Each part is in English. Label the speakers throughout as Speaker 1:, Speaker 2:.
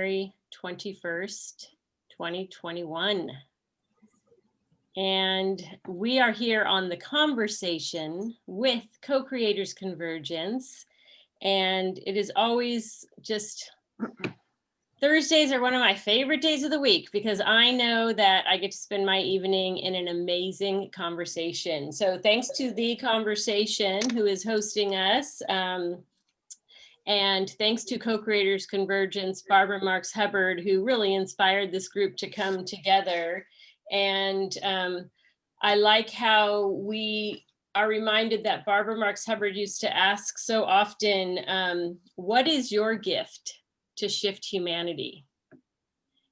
Speaker 1: January 21st, 2021. And we are here on The Conversation with Co-Creators Convergence. And it is always just, Thursdays are one of my favorite days of the week because I know that I get to spend my evening in an amazing conversation. So thanks to The Conversation, who is hosting us. And thanks to Co-Creators Convergence, Barbara Marks Hubbard, who really inspired this group to come together. And I like how we are reminded that Barbara Marks Hubbard used to ask so often, what is your gift to shift humanity?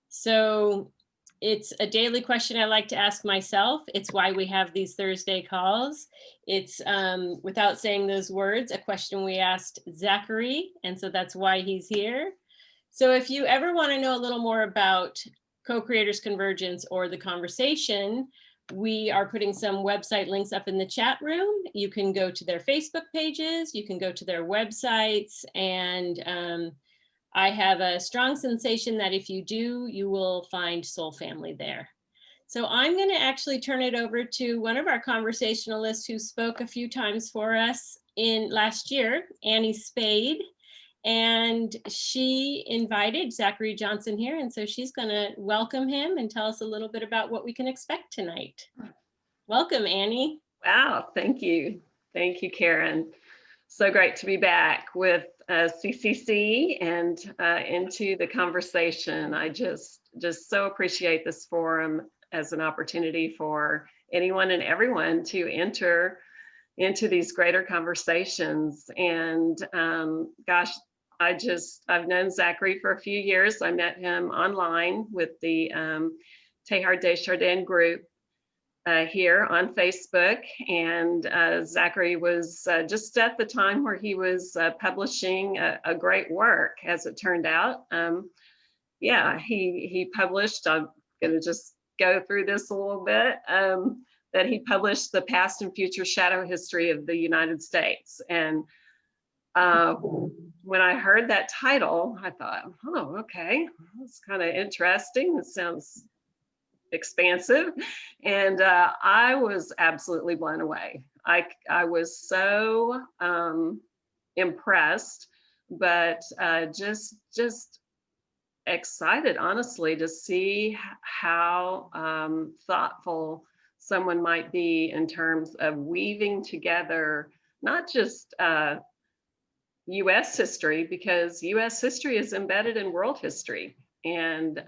Speaker 1: So it's a daily question I like to ask myself. It's why we have these Thursday calls. It's, without saying those words, a question we asked Zachary, and so that's why he's here. So if you ever want to know a little more about Co-Creators Convergence or The Conversation, we are putting some website links up in the chat room. You can go to their Facebook pages, you can go to their websites, and I have a strong sensation that if you do, you will find Soul Family there. So I'm going to actually turn it over to one of our conversationalists who spoke a few times for us in last year, Annie Spade. And she invited Zachary Johnson here. And so she's going to welcome him and tell us a little bit about what we can expect tonight. Welcome, Annie.
Speaker 2: Wow, thank you. Thank you, Karen. So great to be back with CCC and into the conversation. I just so appreciate this forum as an opportunity for anyone and everyone to enter into these greater conversations. And gosh, I've known Zachary for a few years. I met him online with the Teilhard de Chardin group here on Facebook, and Zachary was just at the time where he was publishing a great work, as it turned out. Yeah, he published, I'm gonna just go through this a little bit, that he published The Past and Future Shadow History of the United States. And when I heard that title, I thought, oh, okay, that's kind of interesting. It sounds expansive, and I was absolutely blown away. I was so impressed, but just excited, honestly, to see how thoughtful someone might be in terms of weaving together not just U.S. history, because U.S. history is embedded in world history, and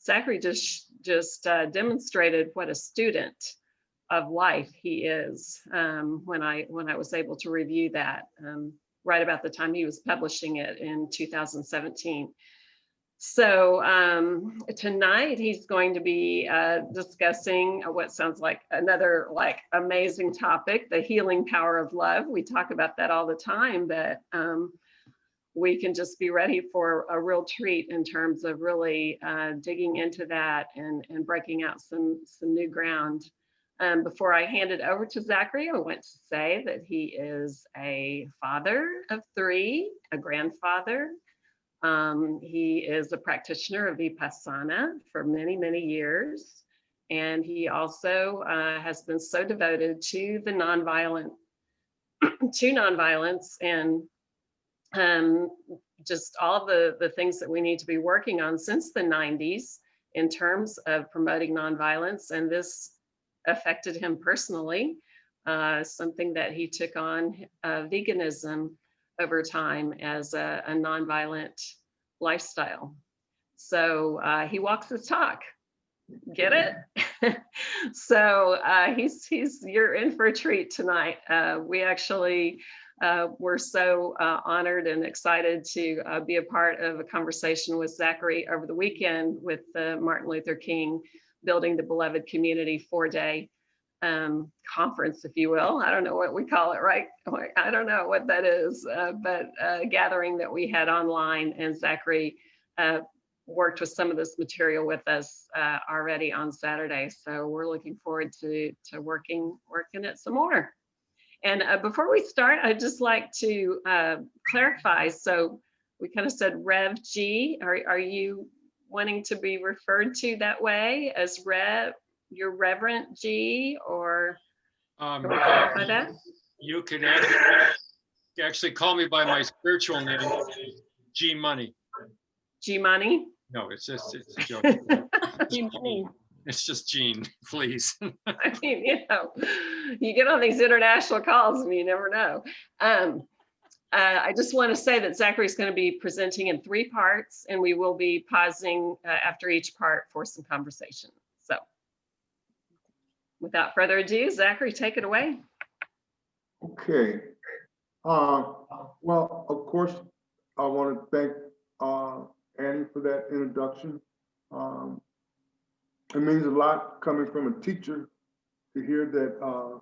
Speaker 2: Zachary just demonstrated what a student of life he is when I was able to review that right about the time he was publishing it in 2017. So tonight he's going to be discussing what sounds like another amazing topic, the healing power of love. We talk about that all the time, but we can just be ready for a real treat in terms of really digging into that and breaking out some new ground. Before I hand it over to Zachary, I want to say that he is a father of 3, a grandfather. He is a practitioner of Vipassana for many, many years. And he also has been so devoted to the nonviolence and just all the things that we need to be working on since the 90s in terms of promoting nonviolence. And this affected him personally, something that he took on veganism over time as a nonviolent lifestyle. So he walks the talk. Get it? So you're in for a treat tonight. We actually we're so honored and excited to be a part of a conversation with Zachary over the weekend with the Martin Luther King Building the Beloved Community 4-day conference, if you will. I don't know what we call it, right? I don't know what that is, but a gathering that we had online, and Zachary worked with some of this material with us already on Saturday. So we're looking forward to working it some more. And before we start, I'd just like to clarify. So we kind of said Rev G. Are you wanting to be referred to that way as your Reverend G, or can we clarify that?
Speaker 3: You can actually call me by my spiritual name, G Money.
Speaker 2: G Money?
Speaker 3: No, it's a joke. It's just Gene, please.
Speaker 2: I mean, you get on these international calls and you never know. I just want to say that Zachary is going to be presenting in 3 parts, and we will be pausing after each part for some conversation. So without further ado, Zachary, take it away.
Speaker 4: Okay. Well, of course, I want to thank Annie for that introduction. It means a lot coming from a teacher to hear that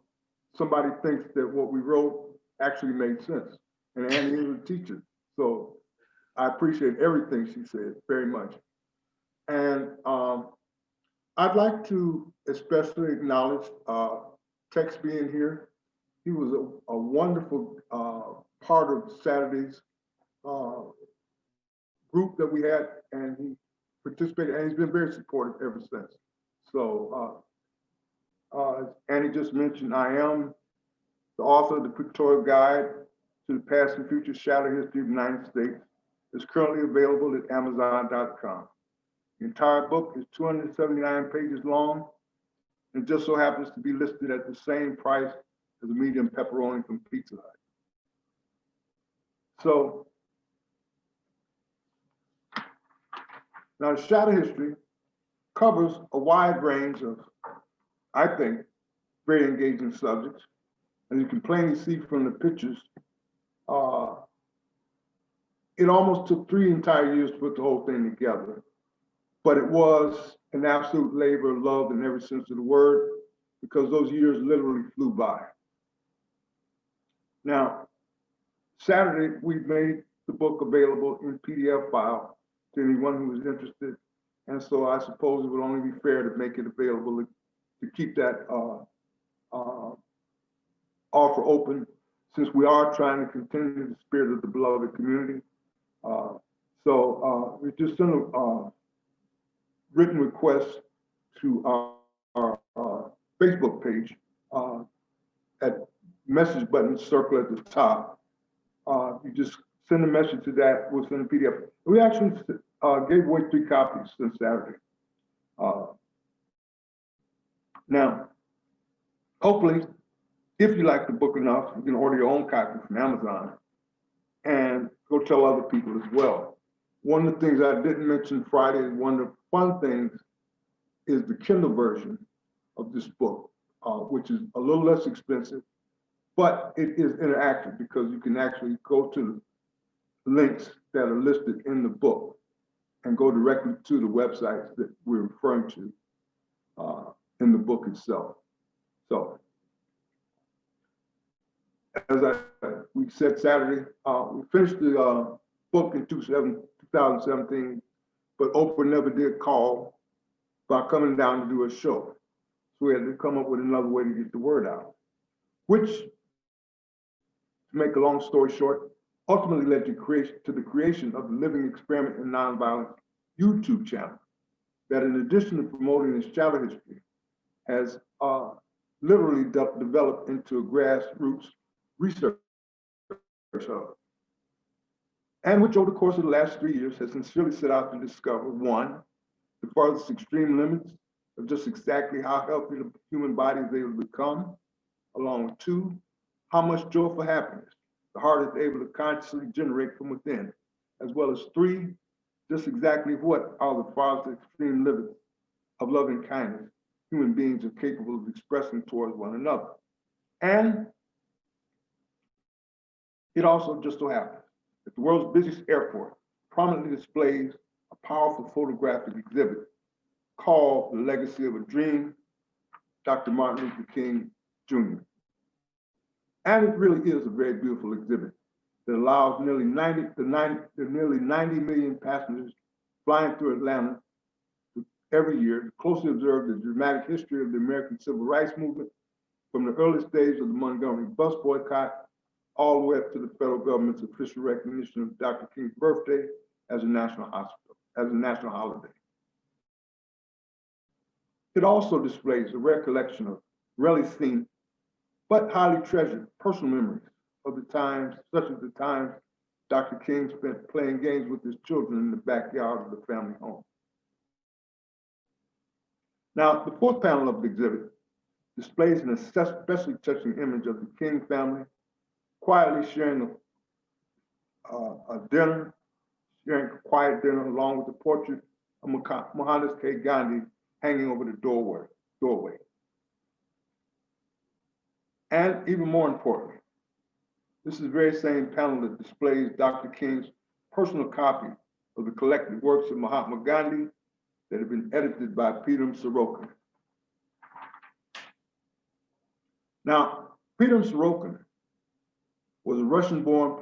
Speaker 4: somebody thinks that what we wrote actually made sense. And Annie is a teacher, so I appreciate everything she said very much. And I'd like to especially acknowledge Tex being here. He was a wonderful part of Saturday's group that we had, and he participated, and he's been very supportive ever since. So as Annie just mentioned, I am the author of the Pictorial Guide to the Past and Future Shadow History of the United States. It's currently available at Amazon.com. The entire book is 279 pages long, and just so happens to be listed at the same price as a medium pepperoni from Pizza Hut. So now the shadow history covers a wide range of, I think, very engaging subjects. As you can plainly see from the pictures, it almost took 3 entire years to put the whole thing together, but it was an absolute labor of love in every sense of the word, because those years literally flew by. Now, Saturday, we made the book available in PDF file to anyone who was interested. And so I suppose it would only be fair to make it available to keep that offer open, since we are trying to continue the spirit of the beloved community. So we just sent a written request to our Facebook page at message button circle at the top. You just send a message to that, we'll send a PDF. We actually gave away 3 copies since Saturday. Now, hopefully, if you like the book enough, you can order your own copy from Amazon and go tell other people as well. One of the things I didn't mention Friday, one of the fun things is the Kindle version of this book, which is a little less expensive, but it is interactive because you can actually go to the links that are listed in the book and go directly to the websites that we're referring to in the book itself. So, as we said Saturday, we finished the book in 2017, but Oprah never did call about coming down to do a show. So we had to come up with another way to get the word out, which, to make a long story short, ultimately led to the creation of the Living Experiment in Nonviolence YouTube channel that, in addition to promoting its shadow history, has literally developed into a grassroots research hub, and which over the course of the last 3 years has sincerely set out to discover, 1, the farthest extreme limits of just exactly how healthy the human body is able to become, along with 2, how much joyful happiness the heart is able to consciously generate from within, as well as 3, just exactly what are the farthest extreme limits of loving kindness human beings are capable of expressing towards one another. And it also just so happens that the world's busiest airport prominently displays a powerful photographic exhibit called The Legacy of a Dream, Dr. Martin Luther King, Jr. And it really is a very beautiful exhibit that allows nearly 90 million passengers flying through Atlanta every year to closely observe the dramatic history of the American Civil Rights Movement, from the earliest days of the Montgomery bus boycott all the way up to the federal government's official recognition of Dr. King's birthday as a national holiday. It also displays a rare collection of rarely seen but highly treasured personal memories of the times, such as the times Dr. King spent playing games with his children in the backyard of the family home. Now, the fourth panel of the exhibit displays an especially touching image of the King family quietly sharing a dinner, sharing a quiet dinner along with the portrait of Mohandas K. Gandhi hanging over the doorway. And even more importantly, this is the very same panel that displays Dr. King's personal copy of the collected works of Mahatma Gandhi that have been edited by Pitirim Sorokin. Now, Pitirim Sorokin was a Russian-born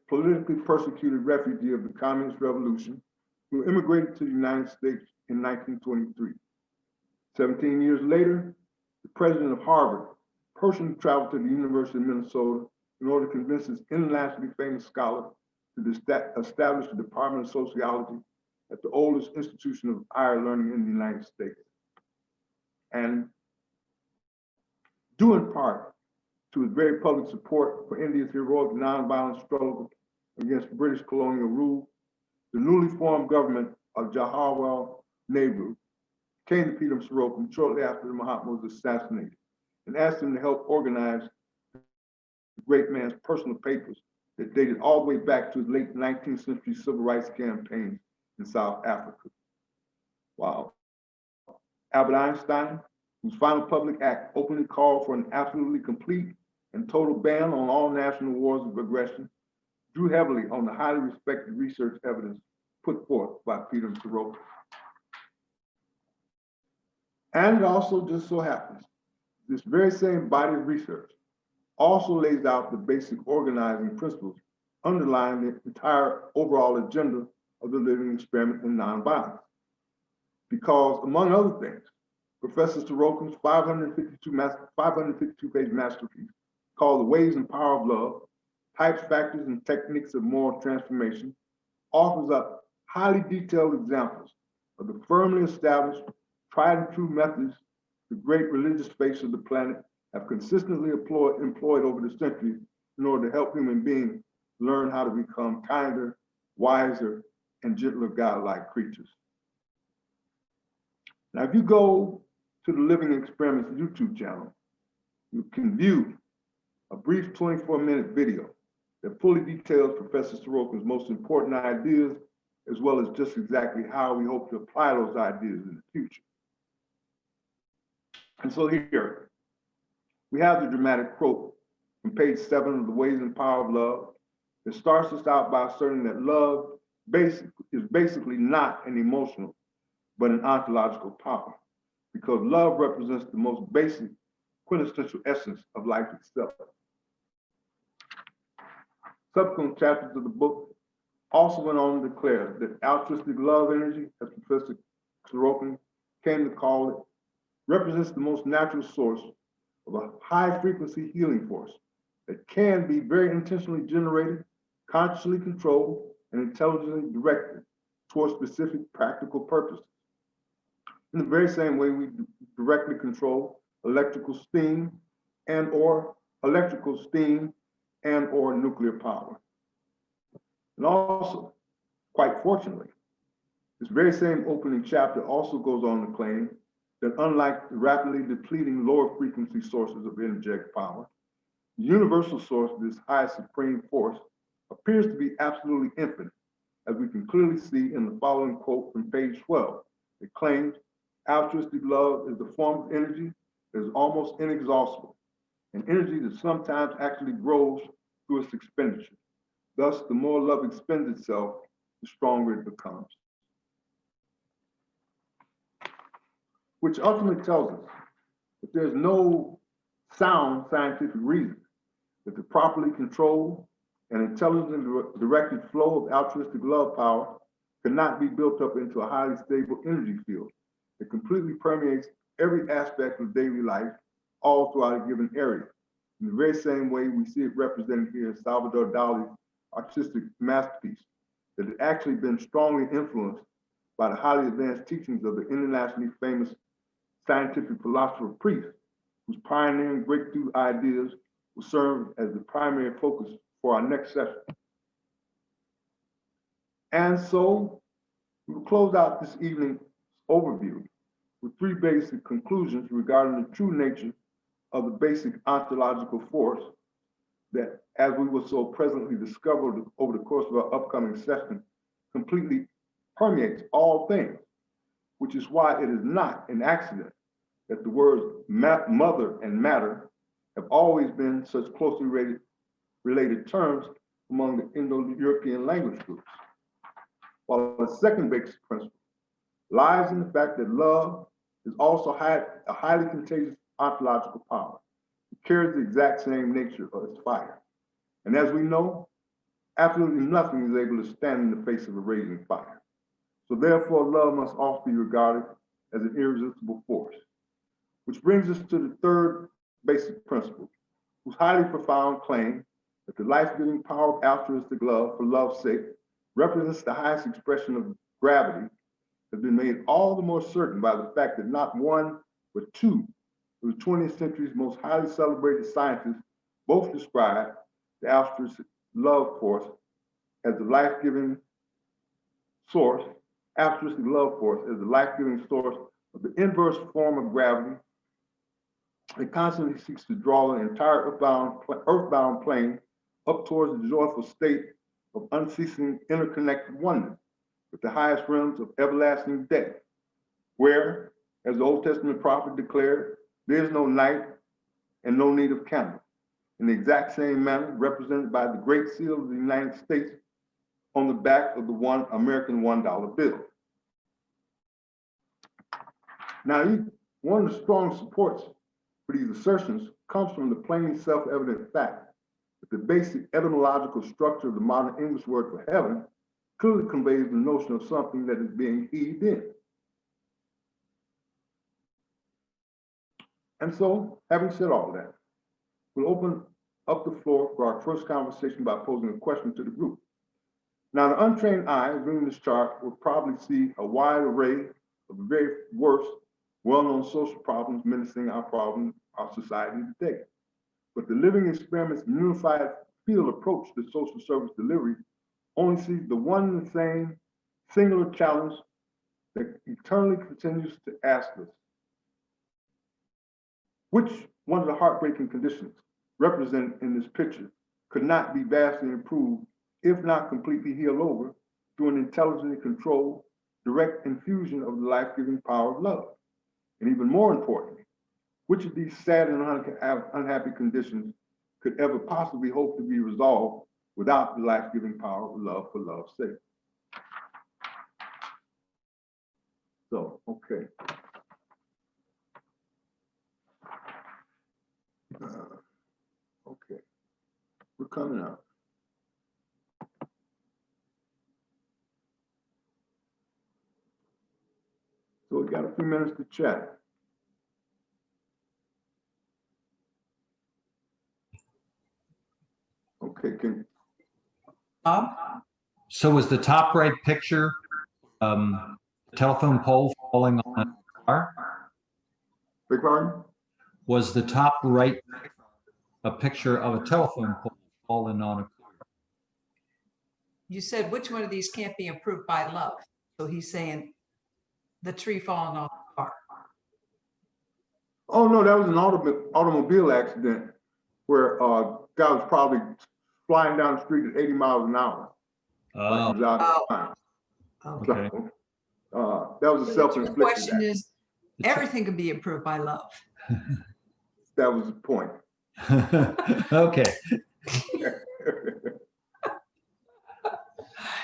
Speaker 4: politically persecuted refugee of the Communist Revolution who immigrated to the United States in 1923. 17 years later, the president of Harvard personally traveled to the University of Minnesota in order to convince his internationally famous scholar to establish the Department of Sociology at the oldest institution of higher learning in the United States. And due in part to his very public support for India's heroic nonviolent struggle against British colonial rule, the newly formed government of Jawaharlal Nehru came to Pitirim Sorokin shortly after Mahatma was assassinated and asked him to help organize the great man's personal papers that dated all the way back to his late 19th century civil rights campaigns in South Africa. Wow. Albert Einstein, whose final public act openly called for an absolutely complete and total ban on all national wars of aggression, drew heavily on the highly respected research evidence put forth by Pitirim Sorokin. And it also just so happens, this very same body of research also lays out the basic organizing principles underlying the entire overall agenda of the living experiment in nonviolence. Because among other things, Professor Sorokin's 552-page masterpiece called The Ways and Power of Love, Types, Factors, and Techniques of Moral Transformation offers up highly detailed examples of the firmly established, tried and true methods the great religious faiths of the planet have consistently employed over the centuries in order to help human beings learn how to become kinder, wiser, and gentler God-like creatures. Now, if you go to the Living Experiments YouTube channel, you can view a brief 24-minute video that fully details Professor Sorokin's most important ideas, as well as just exactly how we hope to apply those ideas in the future. And so here, we have the dramatic quote from page 7 of The Ways and Power of Love that starts us out by asserting that love is basically not an emotional, but an ontological power, because love represents the most basic, quintessential essence of life itself. Subsequent chapters of the book also went on to declare that altruistic love energy, as Professor Sorokin came to call it, represents the most natural source of a high-frequency healing force that can be very intentionally generated, consciously controlled, and intelligently directed towards specific practical purposes. In the very same way we directly control electrical steam and or nuclear power. And also, quite fortunately, this very same opening chapter also goes on to claim that unlike the rapidly depleting lower frequency sources of energetic power, the universal source of this high supreme force appears to be absolutely infinite, as we can clearly see in the following quote from page 12. It claims, altruistic love is the form of energy that is almost inexhaustible, an energy that sometimes actually grows through its expenditure. Thus, the more love expends itself, the stronger it becomes. Which ultimately tells us that there's no sound scientific reason that the properly controlled and intelligently directed flow of altruistic love power cannot be built up into a highly stable energy field that completely permeates every aspect of daily life all throughout a given area, in the very same way we see it represented here in Salvador Dali's artistic masterpiece, that had actually been strongly influenced by the highly advanced teachings of the internationally famous scientific philosopher priest, whose pioneering breakthrough ideas will serve as the primary focus for our next session. And so we will close out this evening's overview with three basic conclusions regarding the true nature of the basic ontological force that, as we will so presently discover over the course of our upcoming session, completely permeates all things, which is why it is not an accident that the words mother and matter have always been such closely related terms among the Indo-European language groups. While the second basic principle lies in the fact that love is also a highly contagious ontological power. It carries the exact same nature as fire. And as we know, absolutely nothing is able to stand in the face of a raging fire. So therefore, love must also be regarded as an irresistible force. Which brings us to the third basic principle, whose highly profound claim that the life-giving power of altruistic love for love's sake represents the highest expression of gravity has been made all the more certain by the fact that not one, but two of the 20th century's most highly celebrated scientists both describe the altruistic love force as the life-giving source, altruistic love force as the life-giving source of the inverse form of gravity that constantly seeks to draw the entire earthbound plane up towards the joyful state of unceasing interconnected oneness with the highest realms of everlasting day, where, as the Old Testament prophet declared, there is no night and no need of candle, in the exact same manner represented by the Great Seal of the United States on the back of the American $1 bill. Now, one of the strong supports for these assertions comes from the plain self-evident fact that the basic etymological structure of the modern English word for heaven clearly conveys the notion of something that is being heaved in. And so, having said all that, we'll open up the floor for our first conversation by posing a question to the group. Now, the untrained eye reading this chart will probably see a wide array of the very worst, well-known social problems menacing our society today. But the living experiment's unified field approach to social service delivery only sees the one and the same singular challenge that eternally continues to ask us. Which one of the heartbreaking conditions represented in this picture could not be vastly improved, if not completely healed over, through an intelligently controlled, direct infusion of the life-giving power of love? And even more importantly, which of these sad and unhappy conditions could ever possibly hope to be resolved without the life-giving power of love for love's sake? So, okay. Okay, we're coming up. So we got a few minutes to chat. Okay,
Speaker 5: So was the top right picture the telephone pole falling on a car?
Speaker 4: beg pardon?
Speaker 5: Was the top right a picture of a telephone pole falling on a car?
Speaker 6: You said which one of these can't be improved by love? So he's saying the tree falling off the car.
Speaker 4: Oh no, that was an automobile accident where a guy was probably flying down the street at 80 miles an hour. Like he was out of time.
Speaker 5: Okay.
Speaker 4: So, that was a
Speaker 6: The
Speaker 4: self-inflicted
Speaker 6: question
Speaker 4: accident.
Speaker 6: is, everything can be improved by love.
Speaker 4: That was the point.
Speaker 5: Okay.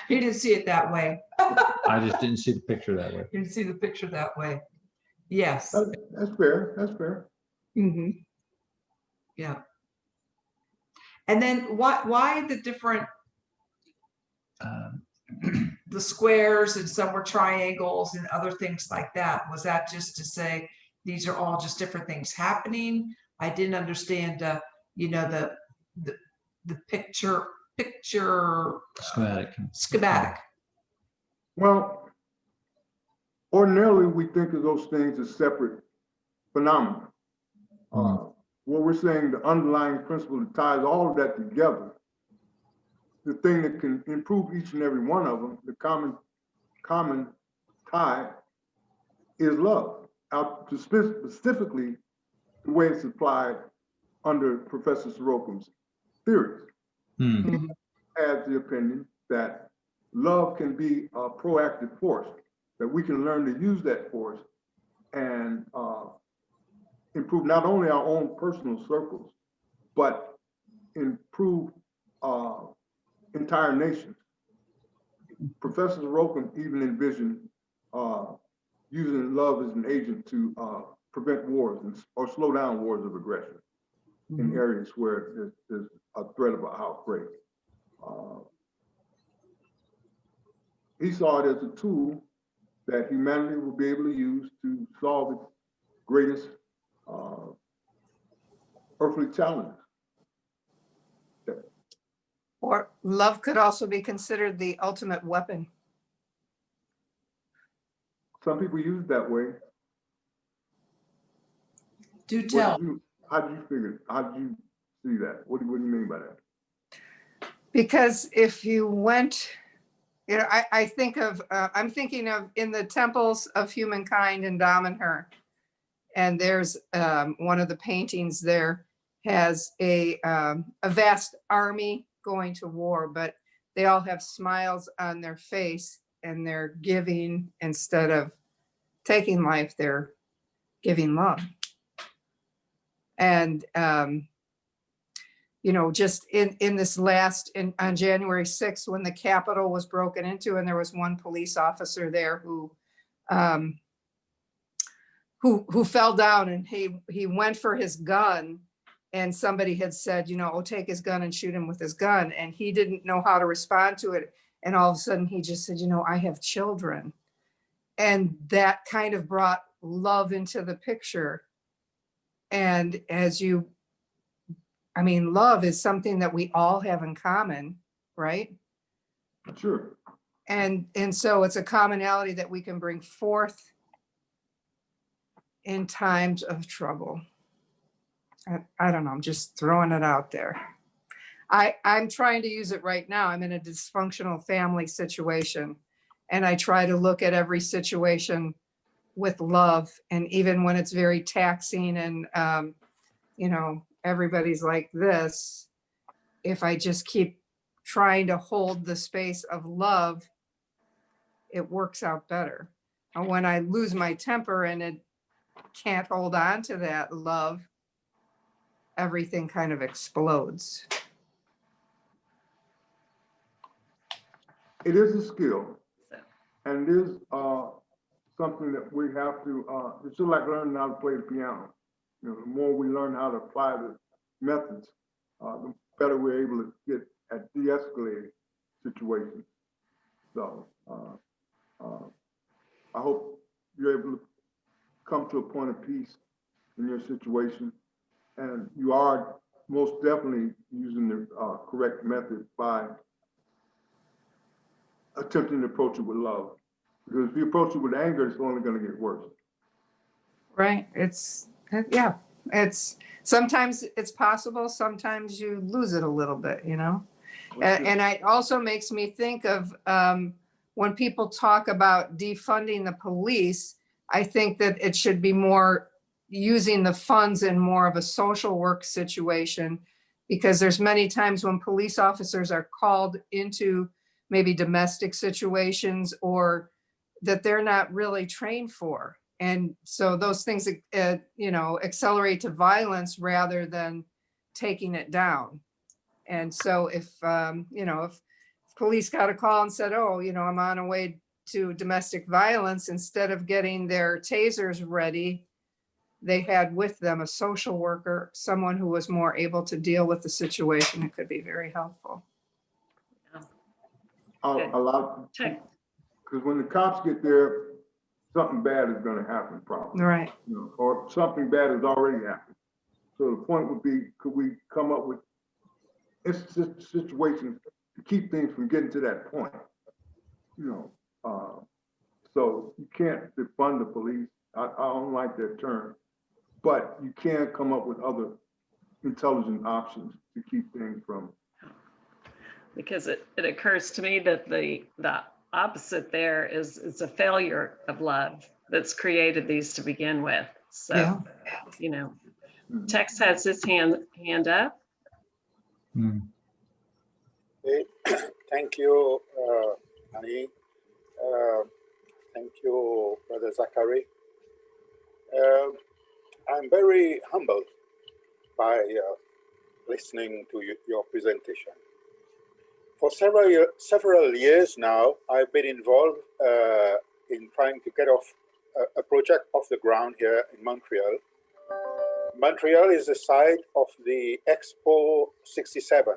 Speaker 6: He didn't see it that way.
Speaker 5: I just didn't see the picture that way.
Speaker 6: He didn't see the picture that way. Yes.
Speaker 4: That's fair. That's fair.
Speaker 6: Mm-hmm. Yeah. And then why the different, the squares, and some were triangles and other things like that? Was that just to say these are all just different things happening? I didn't understand, the picture
Speaker 5: Schematic.
Speaker 6: schematic.
Speaker 4: Well, ordinarily, we think of those things as separate phenomena. What we're saying, the underlying principle that ties all of that together, the thing that can improve each and every one of them, the common tie is love. Specifically, the way it's applied under Professor Sorokin's theories.
Speaker 5: Hmm.
Speaker 4: Has the opinion that love can be a proactive force, that we can learn to use that force and improve not only our own personal circles, but improve entire nations. Professor Sorokin even envisioned using love as an agent to prevent wars or slow down wars of aggression in areas where there's a threat of an outbreak. He saw it as a tool that humanity will be able to use to solve its greatest earthly challenges.
Speaker 7: Or love could also be considered the ultimate weapon.
Speaker 4: Some people use it that way.
Speaker 6: Do tell.
Speaker 4: How did you figure? How did you see that? What do you mean by that?
Speaker 7: Because if you went, I think of, I'm thinking of in the temples of humankind in Damanhur. And there's one of the paintings there has a vast army going to war, but they all have smiles on their face and they're giving instead of taking life, they're giving love. And, just in this on January 6th, when the Capitol was broken into and there was one police officer there who fell down and he went for his gun and somebody had said, oh, take his gun and shoot him with his gun. And he didn't know how to respond to it. And all of a sudden he just said, I have children. And that kind of brought love into the picture. And love is something that we all have in common, right?
Speaker 4: Sure.
Speaker 7: And so it's a commonality that we can bring forth in times of trouble. I don't know, I'm just throwing it out there. I'm trying to use it right now. I'm in a dysfunctional family situation, and I try to look at every situation with love. And even when it's very taxing and, everybody's like this, if I just keep trying to hold the space of love, it works out better. And when I lose my temper and it can't hold on to that love, everything kind of explodes.
Speaker 4: It is a skill, and it is something that we have to, it's just like learning how to play the piano. The more we learn how to apply the methods, the better we're able to get at de-escalating situations. So I hope you're able to come to a point of peace in your situation. And you are most definitely using the correct method by attempting to approach it with love. Because if you approach it with anger, it's only going to get worse.
Speaker 7: Right. It's sometimes it's possible. Sometimes you lose it a little bit, And it also makes me think of when people talk about defunding the police, I think that it should be more using the funds in more of a social work situation, because there's many times when police officers are called into maybe domestic situations or that they're not really trained for. And so those things, accelerate to violence rather than taking it down. And so if police got a call and said, oh, I'm on a way to domestic violence, instead of getting their tasers ready, they had with them a social worker, someone who was more able to deal with the situation. It could be very helpful.
Speaker 4: A lot, because when the cops get there, something bad is going to happen, probably.
Speaker 7: Right.
Speaker 4: Or something bad has already happened. So the point would be, could we come up with situations to keep things from getting to that point? So you can't defund the police. I don't like that term, but you can come up with other intelligent options to keep things from.
Speaker 2: Because it occurs to me that the opposite there is a failure of love that's created these to begin with. So,
Speaker 6: Yeah.
Speaker 2: Tex has his hand up.
Speaker 8: Hey, thank you, Annie. Thank you, Brother Zachary. I'm very humbled by listening to your presentation. For several years now, I've been involved in trying to get off a project off the ground here in Montreal. Montreal is the site of the Expo 67.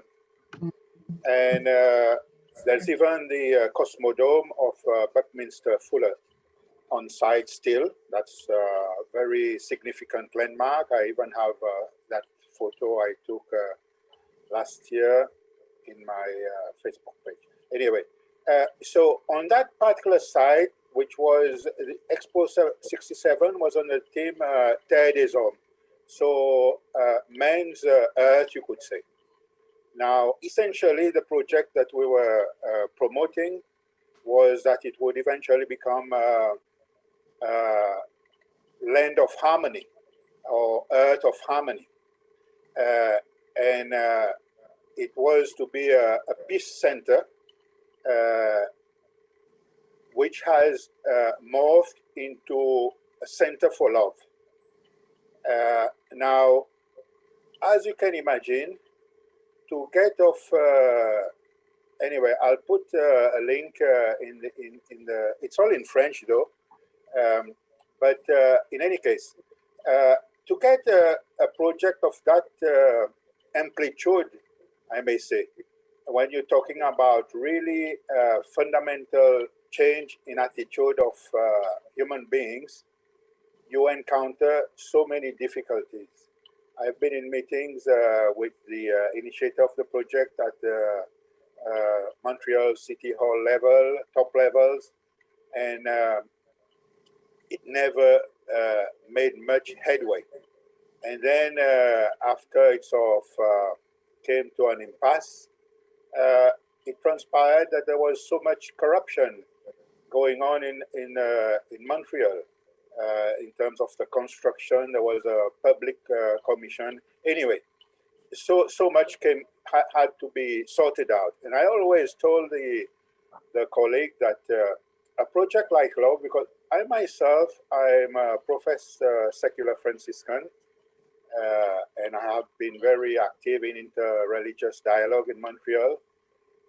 Speaker 8: And there's even the Cosmodome of Buckminster Fuller on site still. That's a very significant landmark. I even have that photo I took last year in my Facebook page. Anyway, so on that particular site, which was the Expo 67, was on the theme Terre des Hommes. So man's earth, you could say. Now, essentially, the project that we were promoting was that it would eventually become land of harmony or earth of harmony. And it was to be a peace center, which has morphed into a center for love. Now, as you can imagine, to get off, anyway, I'll put a link in the, it's all in French though, but in any case, to get a project of that amplitude, I may say, when you're talking about really fundamental change in attitude of human beings, you encounter so many difficulties. I've been in meetings with the initiator of the project at the Montreal City Hall level, top levels, and it never made much headway. And then after it sort of came to an impasse, it transpired that there was so much corruption going on in Montreal. In terms of the construction, there was a public commission. Anyway, so much had to be sorted out. And I always told the colleague that a project like love, because I myself, I'm a professor secular Franciscan, and I have been very active in interreligious dialogue in Montreal.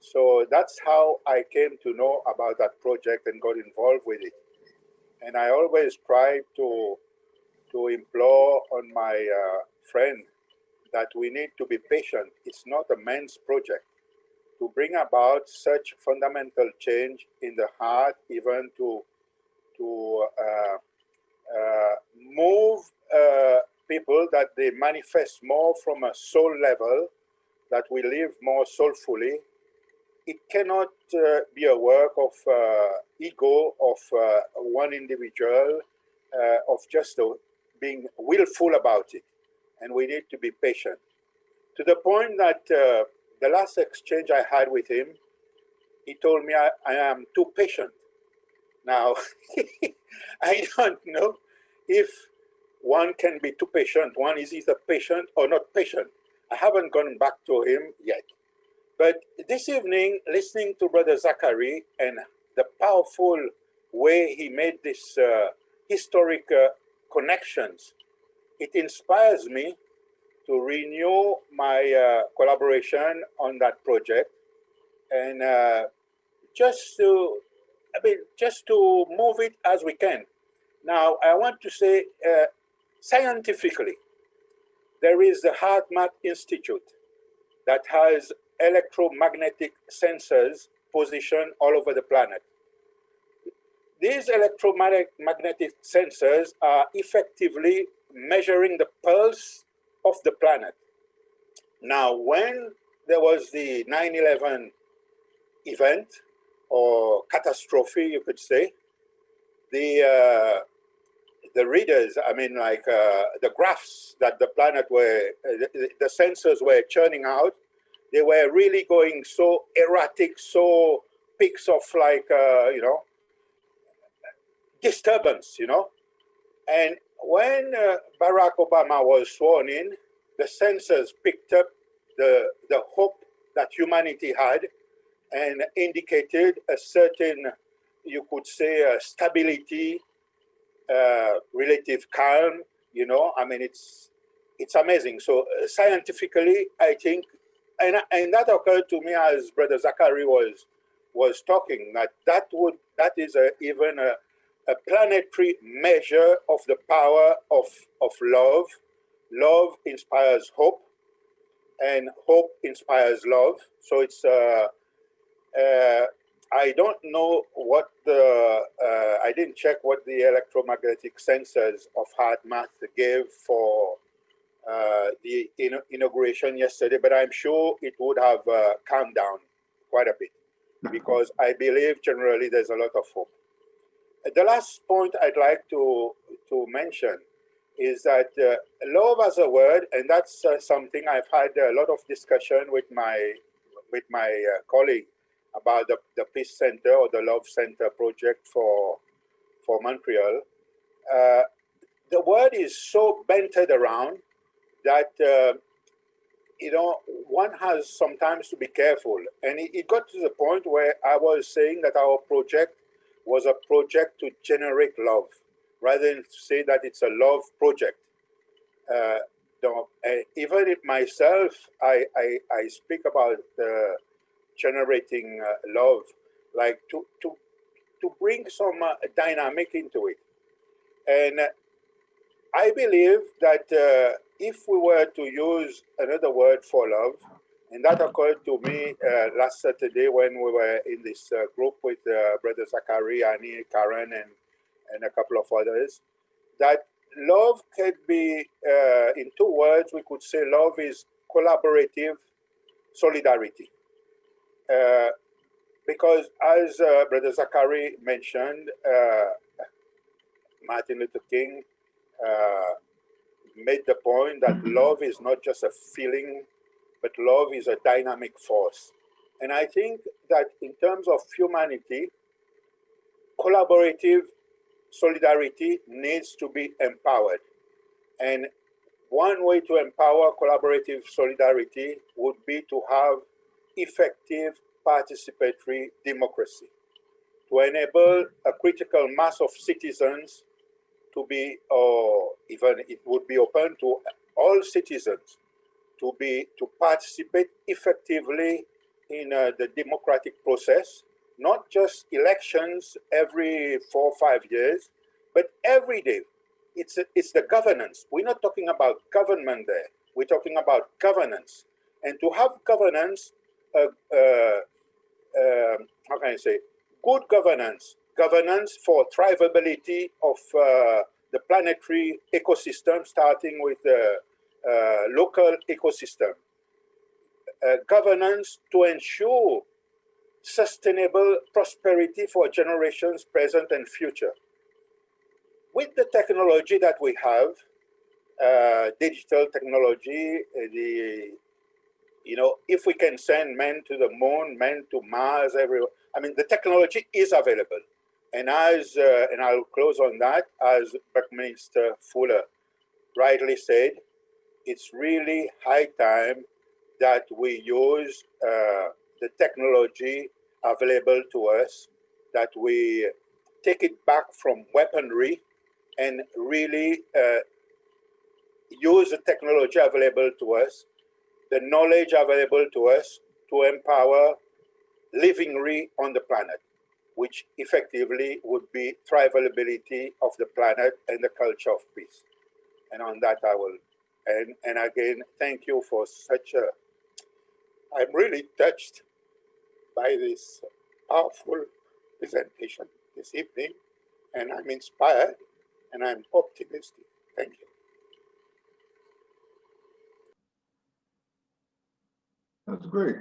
Speaker 8: So that's how I came to know about that project and got involved with it. And I always try to implore on my friend that we need to be patient. It's not a man's project. To bring about such fundamental change in the heart, even to move people that they manifest more from a soul level, that we live more soulfully. It cannot be a work of ego of one individual, of just being willful about it. And we need to be patient. To the point that the last exchange I had with him, he told me I am too patient. Now, I don't know if one can be too patient. One is either patient or not patient. I haven't gone back to him yet. But this evening, listening to Brother Zachary and the powerful way he made this historic connections, it inspires me to renew my collaboration on that project, and just to move it as we can. Now, I want to say, scientifically, there is the HeartMath Institute that has electromagnetic sensors positioned all over the planet. These electromagnetic sensors are effectively measuring the pulse of the planet. Now, when there was the 9/11 event or catastrophe, you could say, the readers, I mean, like the graphs that the planet were, the sensors were churning out, they were really going so erratic, so peaks of like, you know, disturbance, you know. And when Barack Obama was sworn in, the sensors picked up the hope that humanity had and indicated a certain, you could say, stability, relative calm, you know. I mean, it's amazing. So scientifically, I think, and that occurred to me as Brother Zachary was talking, that is even a planetary measure of the power of love. Love inspires hope, and hope inspires love. So it's I don't know what I didn't check what the electromagnetic sensors of HeartMath gave for the inauguration yesterday, but I'm sure it would have calmed down quite a bit, because I believe generally there's a lot of hope. The last point I'd like to mention is that love as a word, and that's something I've had a lot of discussion with my colleague about the Peace Center or the Love Center project for Montreal. The word is so bantered around that you know, one has sometimes to be careful. And it got to the point where I was saying that our project was a project to generate love, rather than say that it's a love project. Even if myself, I speak about generating love, like to bring some dynamic into it. And I believe that if we were to use another word for love, and that occurred to me last Saturday when we were in this group with Brother Zachary, Annie, Karen, and a couple of others, that love could be, in two words, we could say love is collaborative solidarity. Because as Brother Zachary mentioned, Martin Luther King made the point that love is not just a feeling, but love is a dynamic force. And I think that in terms of humanity, collaborative solidarity needs to be empowered. And one way to empower collaborative solidarity would be to have effective participatory democracy, to enable a critical mass of citizens to be, or even it would be open to all citizens to participate effectively in the democratic process, not just elections every 4 or 5 years, but every day. It's the governance. We're not talking about government there. We're talking about governance. And to have governance, how can I say, good governance, governance for thrivability of the planetary ecosystem, starting with the local ecosystem. Governance to ensure sustainable prosperity for generations present and future. With the technology that we have, digital technology, you know, if we can send men to the moon, men to Mars, everywhere, I mean, the technology is available. And as, and I'll close on that, as Buckminster Fuller rightly said, it's really high time that we use the technology available to us, that we take it back from weaponry and really use the technology available to us, the knowledge available to us to empower livingry on the planet, which effectively would be thrivability of the planet and the culture of peace. And on that I will end. And again, thank you for such a, I'm really touched by this powerful presentation this evening, and I'm inspired and I'm optimistic. Thank you.
Speaker 4: That's great.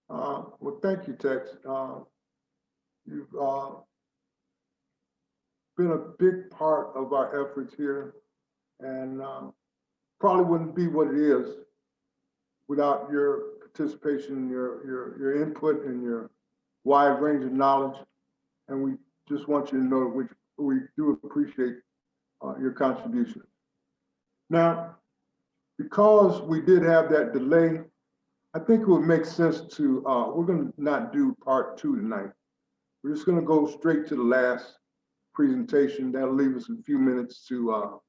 Speaker 4: Well, thank you, Tex. You've been a big part of our efforts here, and probably wouldn't be what it is without your participation, your input, and your wide range of knowledge. And we just want you to know that we do appreciate your contribution. Now, because we did have that delay, I think it would make sense to, we're going to not do part 2 tonight. We're just going to go straight to the last presentation. That'll leave us a few minutes to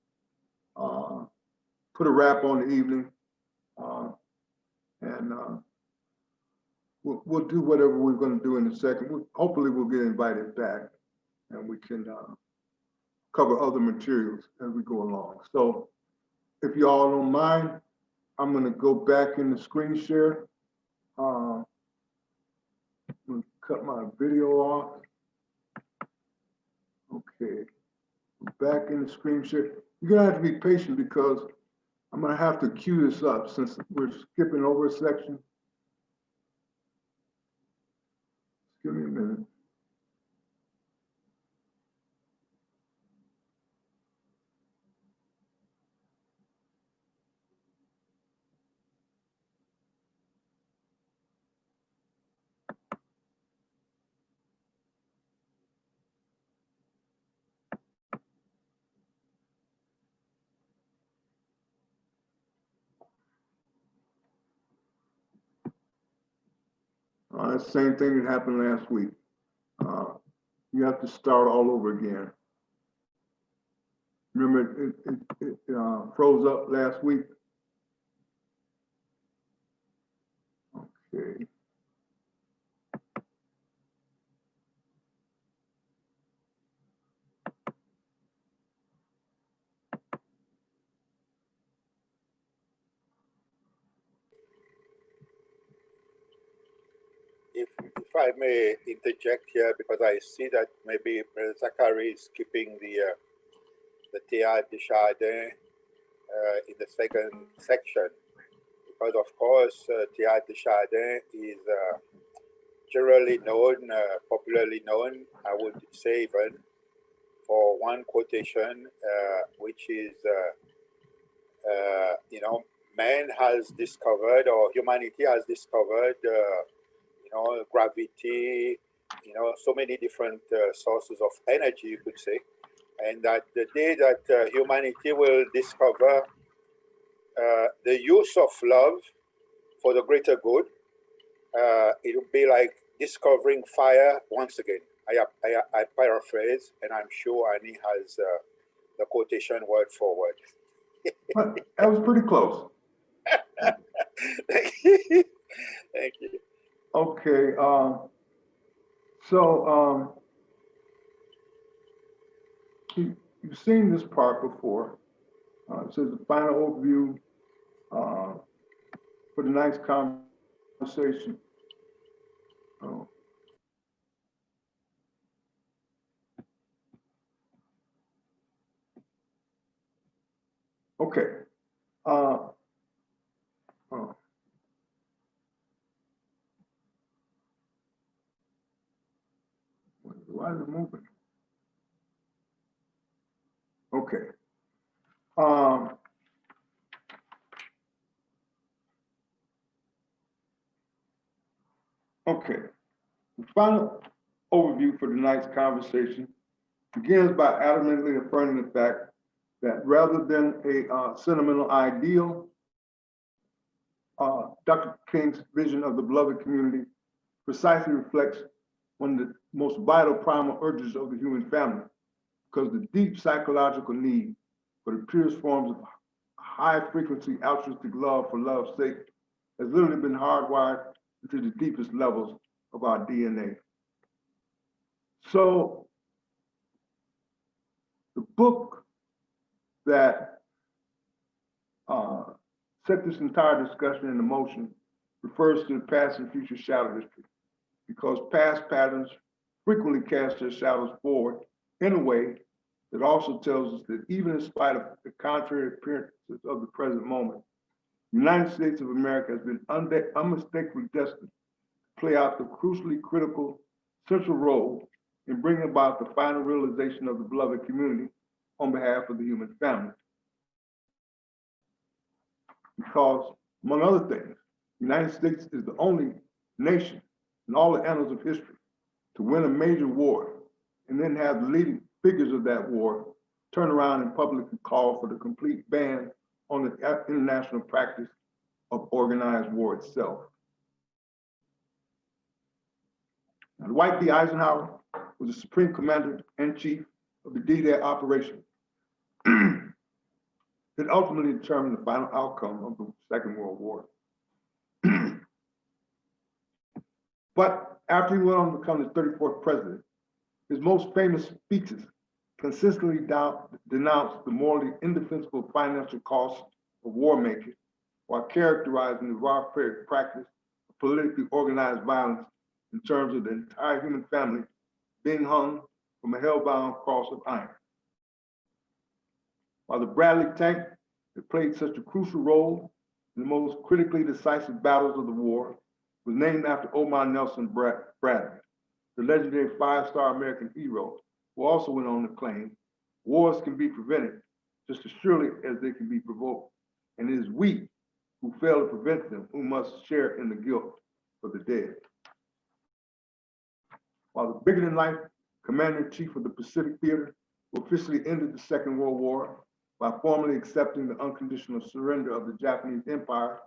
Speaker 4: put a wrap on the evening. And we'll do whatever we're going to do in a second. Hopefully we'll get invited back and we can cover other materials as we go along. So if you all don't mind, I'm going to go back in the screen share. I'm going to cut my video off. Okay, back in the screen share. You're going to have to be patient because I'm going to have to cue this up since we're skipping over a section. Give me a minute. Same thing that happened last week. You have to start all over again. Remember, it froze up last week. Okay.
Speaker 8: If I may interject here, because I see that maybe Zachary is skipping the Teilhard de Chardin in the second section, because of course Teilhard de Chardin is generally known, popularly known, I would say even, for one quotation, which is, you know, man has discovered, or humanity has discovered, you know, gravity, you know, so many different sources of energy, you could say. And that the day that humanity will discover the use of love for the greater good, it will be like discovering fire once again. I paraphrase, and I'm sure Annie has the quotation word for word.
Speaker 4: That was pretty close.
Speaker 8: Thank you. Thank you.
Speaker 4: Okay, so you've seen this part before. It says the final overview for the night's conversation. Oh. Okay. Oh. Why is it moving? Okay. Okay. The final overview for tonight's conversation begins by adamantly affirming the fact that rather than a sentimental ideal, Dr. King's vision of the beloved community precisely reflects one of the most vital primal urges of the human family, because the deep psychological need for the purest forms of high frequency altruistic love for love's sake has literally been hardwired into the deepest levels of our DNA. So the book that set this entire discussion into motion refers to the past and future shadow history, because past patterns frequently cast their shadows forward in a way that also tells us that even in spite of the contrary appearances of the present moment, the United States of America has been unmistakably destined to play out the crucially critical central role in bringing about the final realization of the beloved community on behalf of the human family. Because, among other things, the United States is the only nation in all the annals of history to win a major war and then have the leading figures of that war turn around and publicly call for the complete ban on the international practice of organized war itself. Now, Dwight D. Eisenhower was the Supreme Commander-in-Chief of the D-Day operation that ultimately determined the final outcome of the Second World War. But after he went on to become the 34th president, his most famous speeches consistently denounced the morally indefensible financial costs of war making, while characterizing the barbaric practice of politically organized violence in terms of the entire human family being hung from a hellbound cross of iron. While the Bradley tank that played such a crucial role in the most critically decisive battles of the war was named after Omar Nelson Bradley, the legendary five-star American hero, who also went on to claim, wars can be prevented just as surely as they can be provoked, and it is we who fail to prevent them who must share in the guilt for the dead. While the bigger-than-life commander-in-chief of the Pacific Theater who officially ended the Second World War by formally accepting the unconditional surrender of the Japanese Empire,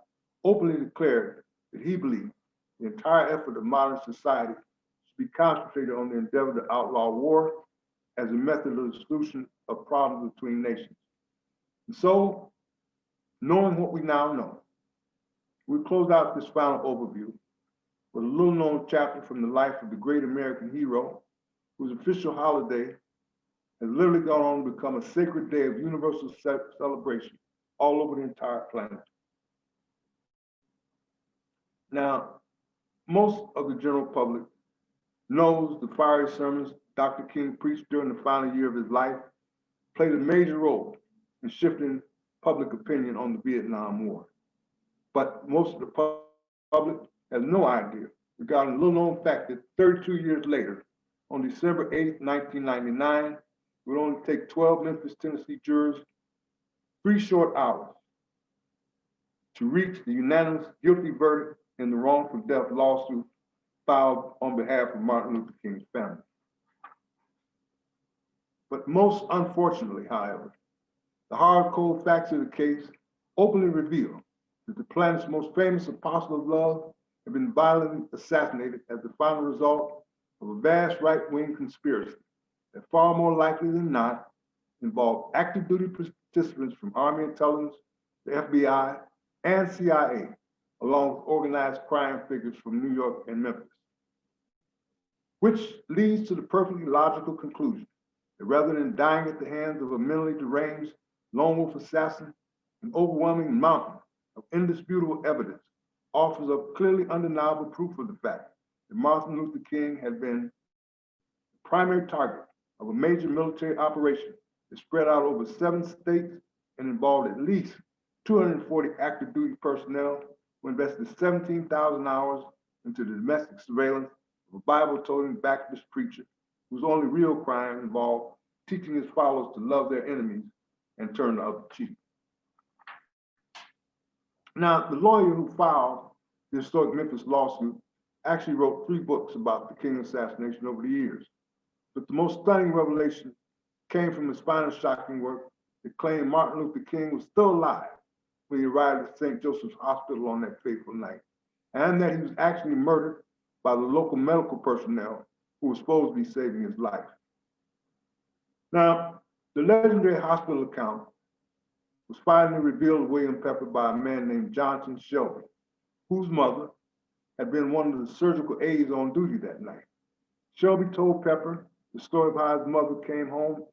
Speaker 4: openly declared that he believed the entire effort of modern society should be concentrated on the endeavor to outlaw war as a method of the solution of problems between nations. And so, knowing what we now know, we close out this final overview with a little-known chapter from the life of the great American hero, whose official holiday has literally gone on to become a sacred day of universal celebration all over the entire planet. Now, most of the general public knows the fiery sermons Dr. King preached during the final year of his life played a major role in shifting public opinion on the Vietnam War. But most of the public has no idea regarding the little-known fact that 32 years later, on December 8, 1999, it would only take 12 Memphis, Tennessee jurors 3 short hours to reach the unanimous guilty verdict in the wrongful death lawsuit filed on behalf of Martin Luther King's family. But most unfortunately, however, the hard, cold facts of the case openly reveal that the planet's most famous apostle of love had been violently assassinated as the final result of a vast right-wing conspiracy that far more likely than not involved active duty participants from Army intelligence, the FBI, and CIA, along with organized crime figures from New York and Memphis. Which leads to the perfectly logical conclusion that rather than dying at the hands of a mentally deranged lone wolf assassin, an overwhelming mountain of indisputable evidence offers up clearly undeniable proof of the fact that Martin Luther King had been the primary target of a major military operation that spread out over 7 states and involved at least 240 active duty personnel who invested 17,000 hours into the domestic surveillance of a Bible-toting Baptist preacher whose only real crime involved teaching his followers to love their enemies and turn the other cheek. Now, the lawyer who filed the historic Memphis lawsuit actually wrote 3 books about the King assassination over the years. But the most stunning revelation came from his final shocking work that claimed Martin Luther King was still alive when he arrived at St. Joseph's Hospital on that fateful night, and that he was actually murdered by the local medical personnel who were supposed to be saving his life. Now, the legendary hospital account was finally revealed to William Pepper by a man named Johnson Shelby, whose mother had been one of the surgical aides on duty that night. Shelby told Pepper the story of how his mother came home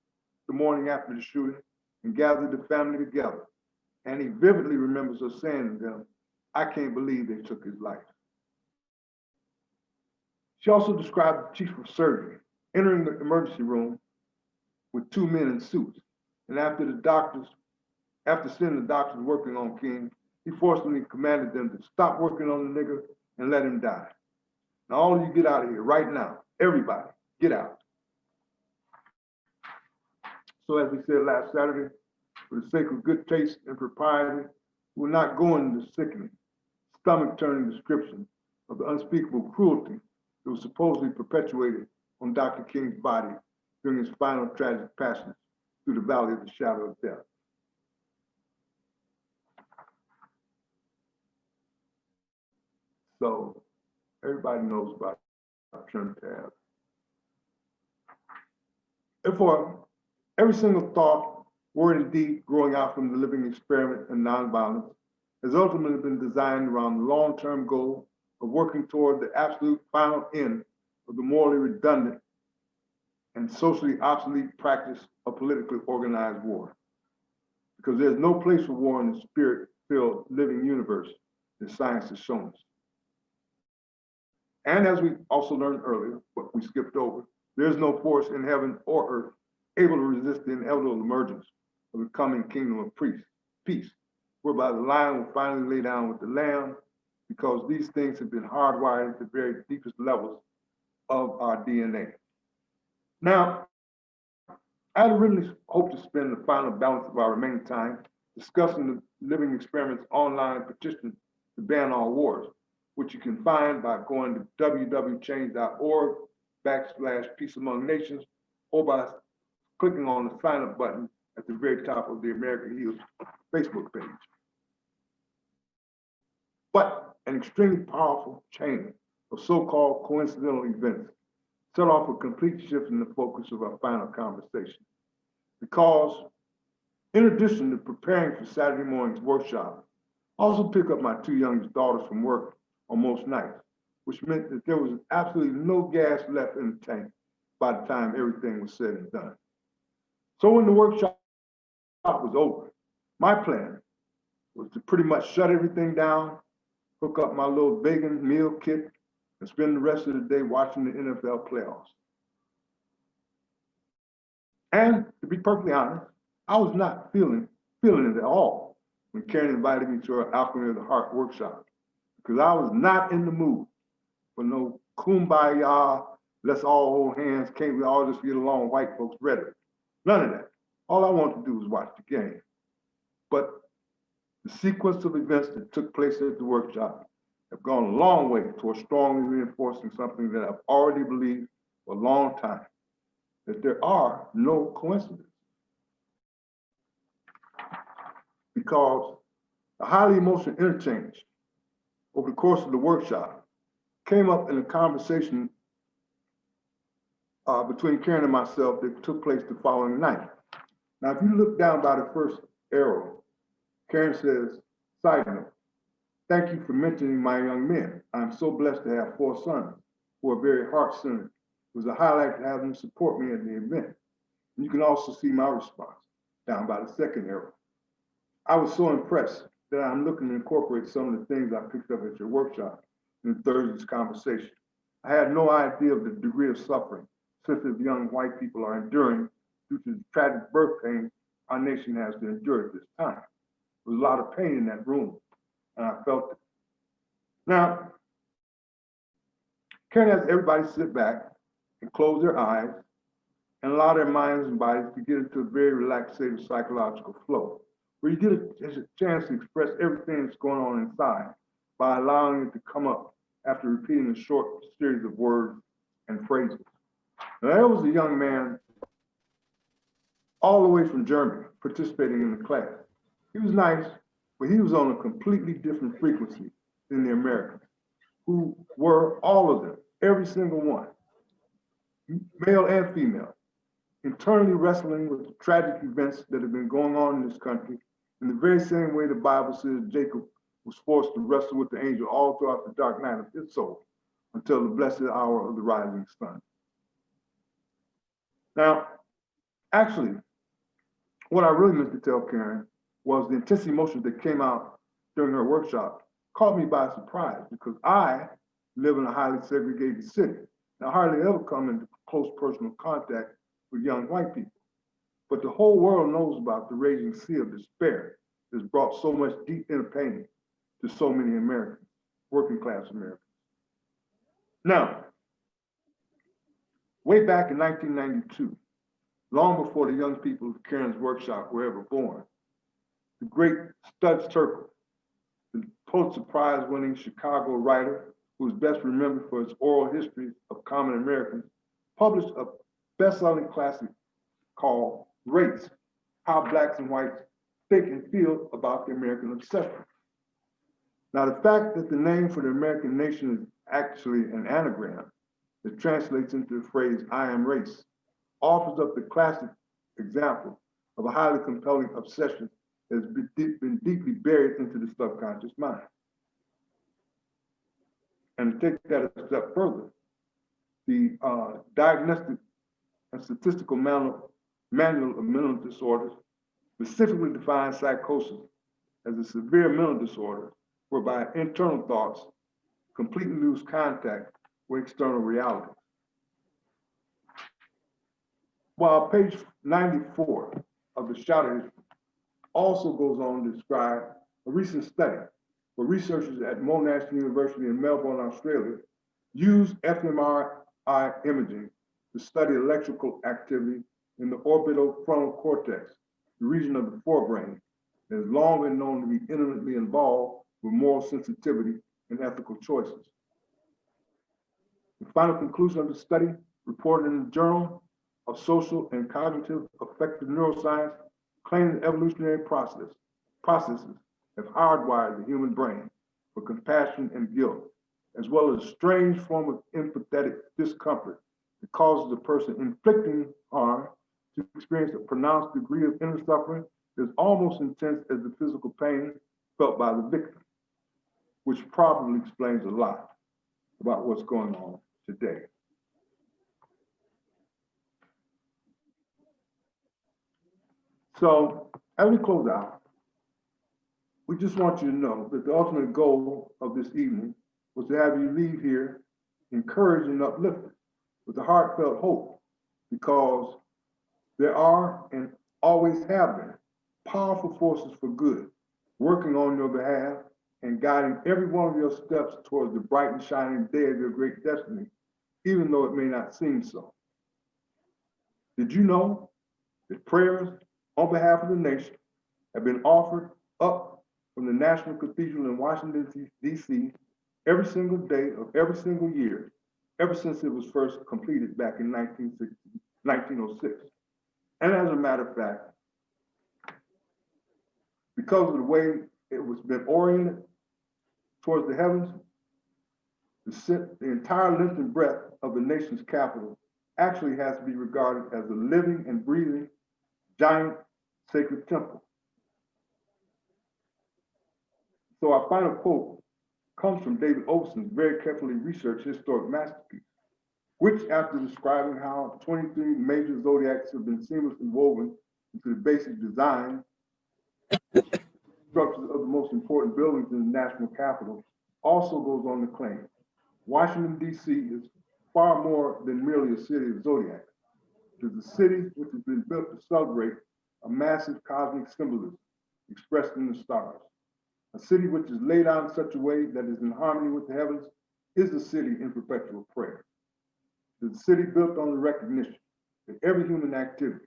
Speaker 4: the morning after the shooting and gathered the family together. And he vividly remembers her saying to them, "I can't believe they took his life." She also described the chief of surgery entering the emergency room with 2 men in suits. And after seeing the doctors working on King, he forcefully commanded them to stop working on the nigger and let him die. Now all of you get out of here right now. Everybody, get out. So as we said last Saturday, for the sake of good taste and propriety, we're not going into sickening, stomach-turning description of the unspeakable cruelty that was supposedly perpetuated on Dr. King's body during his final tragic passage through the valley of the shadow of death. So everybody knows about Trim Tab. Therefore, every single thought, word, and deed growing out from the living experiment in nonviolence has ultimately been designed around the long-term goal of working toward the absolute final end of the morally redundant and socially obsolete practice of politically organized war. Because there's no place for war in the spirit-filled living universe that science has shown us. And as we also learned earlier, but we skipped over, there's no force in heaven or earth able to resist the inevitable emergence of the coming kingdom of peace, whereby the lion will finally lay down with the lamb, because these things have been hardwired at the very deepest levels of our DNA. Now, I really hope to spend the final balance of our remaining time discussing the living experiments online petition to ban all wars, which you can find by going to www.change.org/peace among nations, or by clicking on the sign up button at the very top of the American Heals Facebook page. But an extremely powerful chain of so-called coincidental events set off a complete shift in the focus of our final conversation. Because in addition to preparing for Saturday morning's workshop, I also pick up my two youngest daughters from work on most nights, which meant that there was absolutely no gas left in the tank by the time everything was said and done. So when the workshop was over, my plan was to pretty much shut everything down, hook up my little vegan meal kit, and spend the rest of the day watching the NFL playoffs. And to be perfectly honest, I was not feeling it at all when Karen invited me to her Alchemy of the Heart workshop, because I was not in the mood for no kumbaya, let's all hold hands, can't we all just get along, white folks rhetoric. None of that. All I wanted to do was watch the game. But the sequence of events that took place at the workshop have gone a long way towards strongly reinforcing something that I've already believed for a long time, that there are no coincidences. Because the highly emotional interchange over the course of the workshop came up in a conversation between Karen and myself that took place the following night. Now, if you look down by the first arrow, Karen says, side note, thank you for mentioning my young men. I'm so blessed to have 4 sons who are very heart-centered. It was a highlight to have them support me at the event. And you can also see my response down by the second arrow. I was so impressed that I'm looking to incorporate some of the things I picked up at your workshop in Thursday's conversation. I had no idea of the degree of suffering sensitive young white people are enduring due to the tragic birth pain our nation has to endure at this time. There was a lot of pain in that room, and I felt it. Now, Karen has everybody sit back and close their eyes and allow their minds and bodies to get into a very relaxative psychological flow, where you get a chance to express everything that's going on inside by allowing it to come up after repeating a short series of words and phrases. Now, there was a young man all the way from Germany participating in the class. He was nice, but he was on a completely different frequency than the Americans, who were all of them, every single one, male and female, internally wrestling with the tragic events that have been going on in this country in the very same way the Bible says Jacob was forced to wrestle with the angel all throughout the dark night of his soul until the blessed hour of the rising sun. Now, actually, what I really meant to tell Karen was the intense emotions that came out during her workshop caught me by surprise, because I live in a highly segregated city. And I hardly ever come into close personal contact with young white people. But the whole world knows about the raging sea of despair that's brought so much deep inner pain to so many Americans, working class Americans. Now, way back in 1992, long before the young people of Karen's workshop were ever born, the great Studs Terkel, the Pulitzer Prize winning Chicago writer who is best remembered for his oral history of common Americans, published a best-selling classic called Race, How Blacks and Whites Think and Feel About the American Obsession. Now, the fact that the name for the American nation is actually an anagram that translates into the phrase, I am race, offers up the classic example of a highly compelling obsession that has been deeply buried into the subconscious mind. And to take that a step further, the Diagnostic and Statistical Manual of Mental Disorders specifically defines psychosis as a severe mental disorder whereby internal thoughts completely lose contact with external reality. While page 94 of the Shadow History also goes on to describe a recent study where researchers at Monash University in Melbourne, Australia, used fMRI imaging to study electrical activity in the orbitofrontal cortex, the region of the forebrain that has long been known to be intimately involved with moral sensitivity and ethical choices. The final conclusion of the study, reported in the Journal of Social and Cognitive Affective Neuroscience, claimed that evolutionary processes have hardwired the human brain for compassion and guilt, as well as a strange form of empathetic discomfort that causes a person inflicting harm to experience a pronounced degree of inner suffering that is almost intense as the physical pain felt by the victim, which probably explains a lot about what's going on today. So as we close out, we just want you to know that the ultimate goal of this evening was to have you leave here encouraged and uplifted with a heartfelt hope, because there are and always have been powerful forces for good working on your behalf and guiding every one of your steps towards the bright and shining day of your great destiny, even though it may not seem so. Did you know that prayers on behalf of the nation have been offered up from the National Cathedral in Washington, D.C. every single day of every single year, ever since it was first completed back in 1906. And as a matter of fact, because of the way it was been oriented towards the heavens, the entire length and breadth of the nation's capital actually has to be regarded as a living and breathing giant sacred temple. So our final quote comes from David Olson's very carefully researched historic masterpiece, which, after describing how 23 major zodiacs have been seamlessly woven into the basic design structures of the most important buildings in the national capital, also goes on to claim Washington, D.C. is far more than merely a city of zodiacs. It is a city which has been built to celebrate a massive cosmic symbolism expressed in the stars. A city which is laid out in such a way that is in harmony with the heavens is a city in perpetual prayer. It is a city built on the recognition that every human activity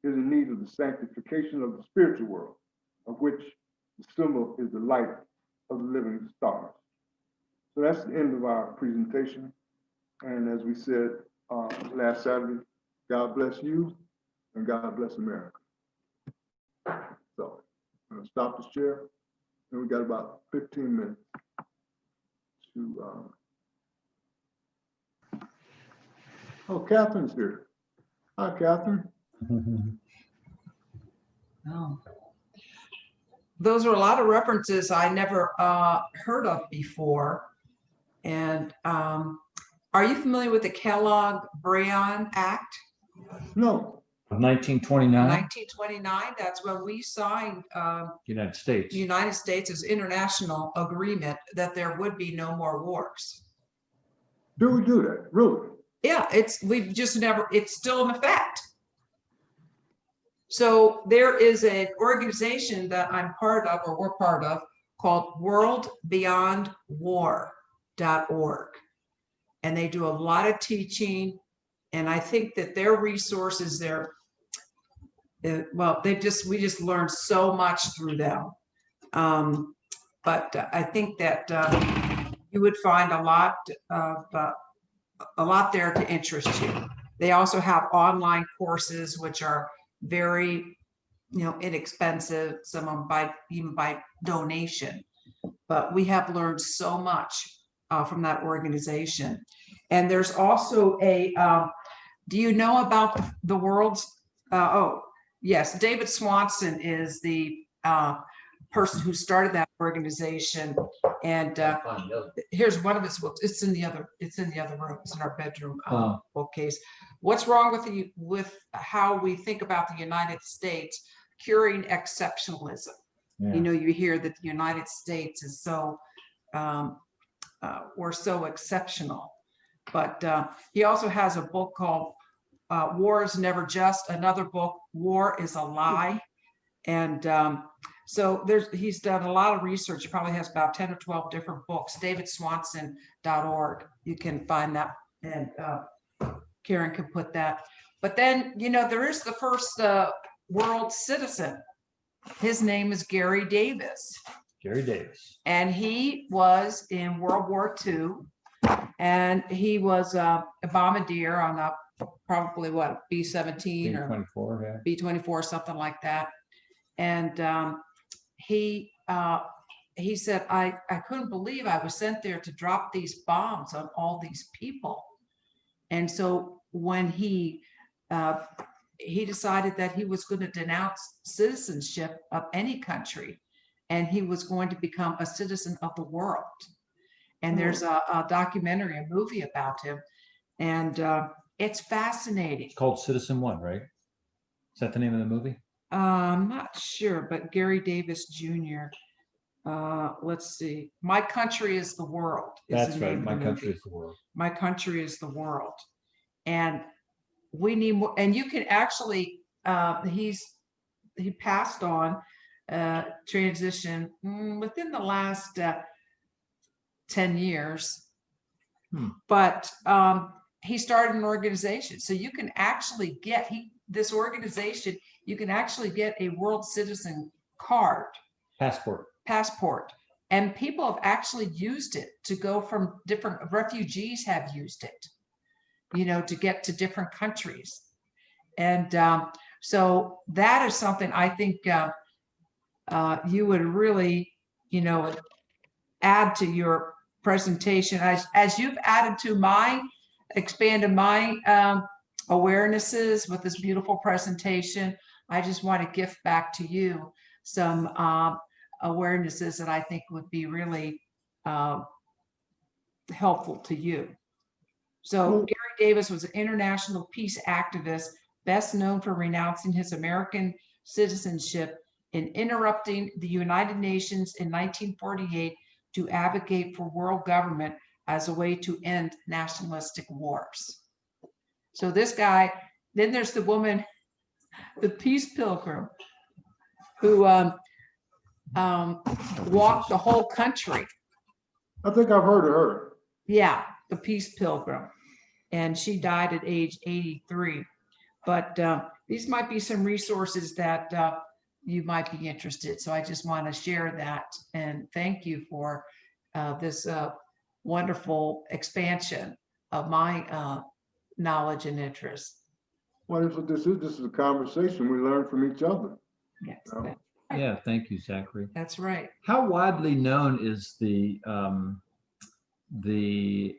Speaker 4: is in need of the sanctification of the spiritual world, of which the symbol is the light of the living stars. So that's the end of our presentation. And as we said last Saturday, God bless you and God bless America. So I'm gonna stop the share. And we got about 15 minutes to, oh, Catherine's here. Hi, Catherine.
Speaker 6: Oh. Those are a lot of references I never heard of before. And are you familiar with the Kellogg-Briand Act?
Speaker 4: No.
Speaker 5: Of 1929,
Speaker 6: 1929, that's when we signed
Speaker 5: United States.
Speaker 6: United States' international agreement that there would be no more wars.
Speaker 4: Do we do that? Really?
Speaker 6: Yeah, we've just never, it's still in effect. So there is an organization that I'm part of, or we're part of, called worldbeyondwar.org. And they do a lot of teaching. And I think that their resources there, well, we just learned so much through them. But I think that you would find a lot there to interest you. They also have online courses, which are very, inexpensive, some of them even by donation. But we have learned so much from that organization. And there's also do you know about the world's, oh, yes, David Swanson is the person who started that organization. And here's one of his books. It's in the other room. It's in our bedroom bookcase. What's wrong with how we think about the United States? Curing exceptionalism.
Speaker 5: Yeah.
Speaker 6: You hear that the United States is so we're so exceptional. But he also has a book called War is Never Just. Another book, War is a Lie. And so he's done a lot of research. He probably has about 10 or 12 different books. davidswanson.org. You can find that, and Karen can put that. But then, there is the first world citizen. His name is Gary Davis.
Speaker 5: Gary Davis.
Speaker 6: And he was in World War II. And he was a bombardier on probably B-17 or
Speaker 5: B-24, yeah.
Speaker 6: B-24, something like that. And he said, I couldn't believe I was sent there to drop these bombs on all these people. And so when he decided that he was going to denounce citizenship of any country, and he was going to become a citizen of the world. And there's a documentary, a movie about him, and it's fascinating.
Speaker 5: It's called Citizen One, right? Is that the name of the movie?
Speaker 6: I'm not sure, but Gary Davis Jr. Let's see. My Country is the World.
Speaker 5: That's right. My Country is the World.
Speaker 6: My Country is the World. And we need more. And you can actually, he passed on, transition within the last 10 years. But he started an organization. So you can actually get this organization, you can actually get a world citizen card. Passport. And people have actually used it to go from different, refugees have used it, to get to different countries. And so that is something I think you would really, add to your presentation. As you've expanded my awarenesses with this beautiful presentation, I just want to gift back to you some awarenesses that I think would be really helpful to you. So Gary Davis was an international peace activist, best known for renouncing his American citizenship and interrupting the United Nations in 1948 to advocate for world government as a way to end nationalistic wars. So this guy, then there's the woman, the Peace Pilgrim, who walked the whole country.
Speaker 4: I think I've heard of her.
Speaker 6: Yeah, the Peace Pilgrim. And she died at age 83. But these might be some resources that you might be interested. So I just want to share that. And thank you for this wonderful expansion of my knowledge and interest.
Speaker 4: Well, this is a conversation. We learn from each other.
Speaker 6: Yes.
Speaker 5: Yeah, thank you, Zachary.
Speaker 6: That's right.
Speaker 5: How widely known is the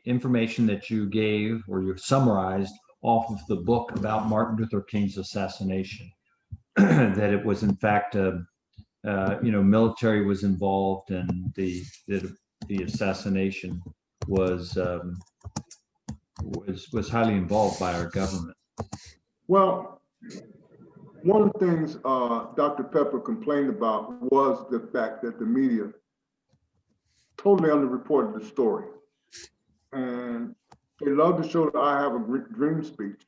Speaker 5: information that you gave or you summarized off of the book about Martin Luther King's assassination? That it was in fact, military was involved, and the assassination was highly involved by our government.
Speaker 4: Well, one of the things Dr. Pepper complained about was the fact that the media totally underreported the story. And they love to show that I have a dream speech,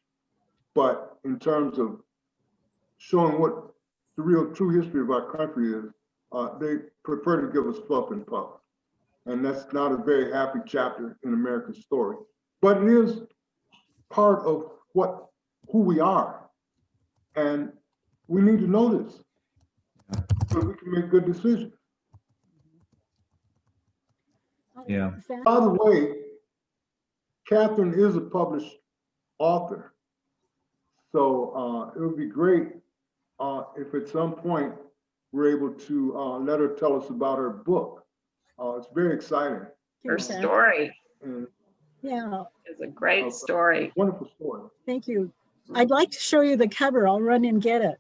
Speaker 4: but in terms of showing what the real true history of our country is, They prefer to give us fluff and puff. And that's not a very happy chapter in America's story. But it is part of who we are. And we need to know this so we can make good decisions.
Speaker 5: Yeah.
Speaker 4: By the way, Catherine is a published author. So it would be great if at some point we're able to let her tell us about her book. It's very exciting.
Speaker 2: Her story
Speaker 4: And
Speaker 9: Yeah,
Speaker 2: is a great story.
Speaker 4: wonderful story.
Speaker 9: thank you. I'd like to show you the cover. I'll run and get it.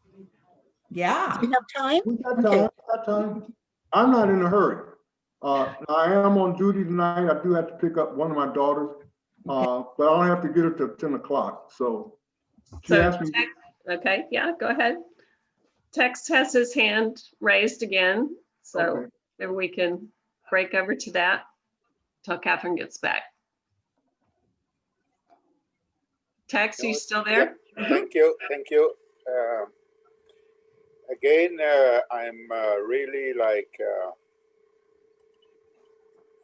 Speaker 6: Yeah.
Speaker 9: Do you have time?
Speaker 4: We got
Speaker 9: Okay.
Speaker 4: time, got time. I'm not in a hurry. I am on duty tonight. I do have to pick up one of my daughters, but I don't have to get her till 10 o'clock. So she
Speaker 2: So,
Speaker 4: asked me.
Speaker 2: okay, yeah, go ahead. Tex has his hand raised again, so
Speaker 4: Okay.
Speaker 2: maybe we can break over to that till Catherine gets back. Tex, you still there?
Speaker 8: Thank you. Thank you. Again, I'm really like,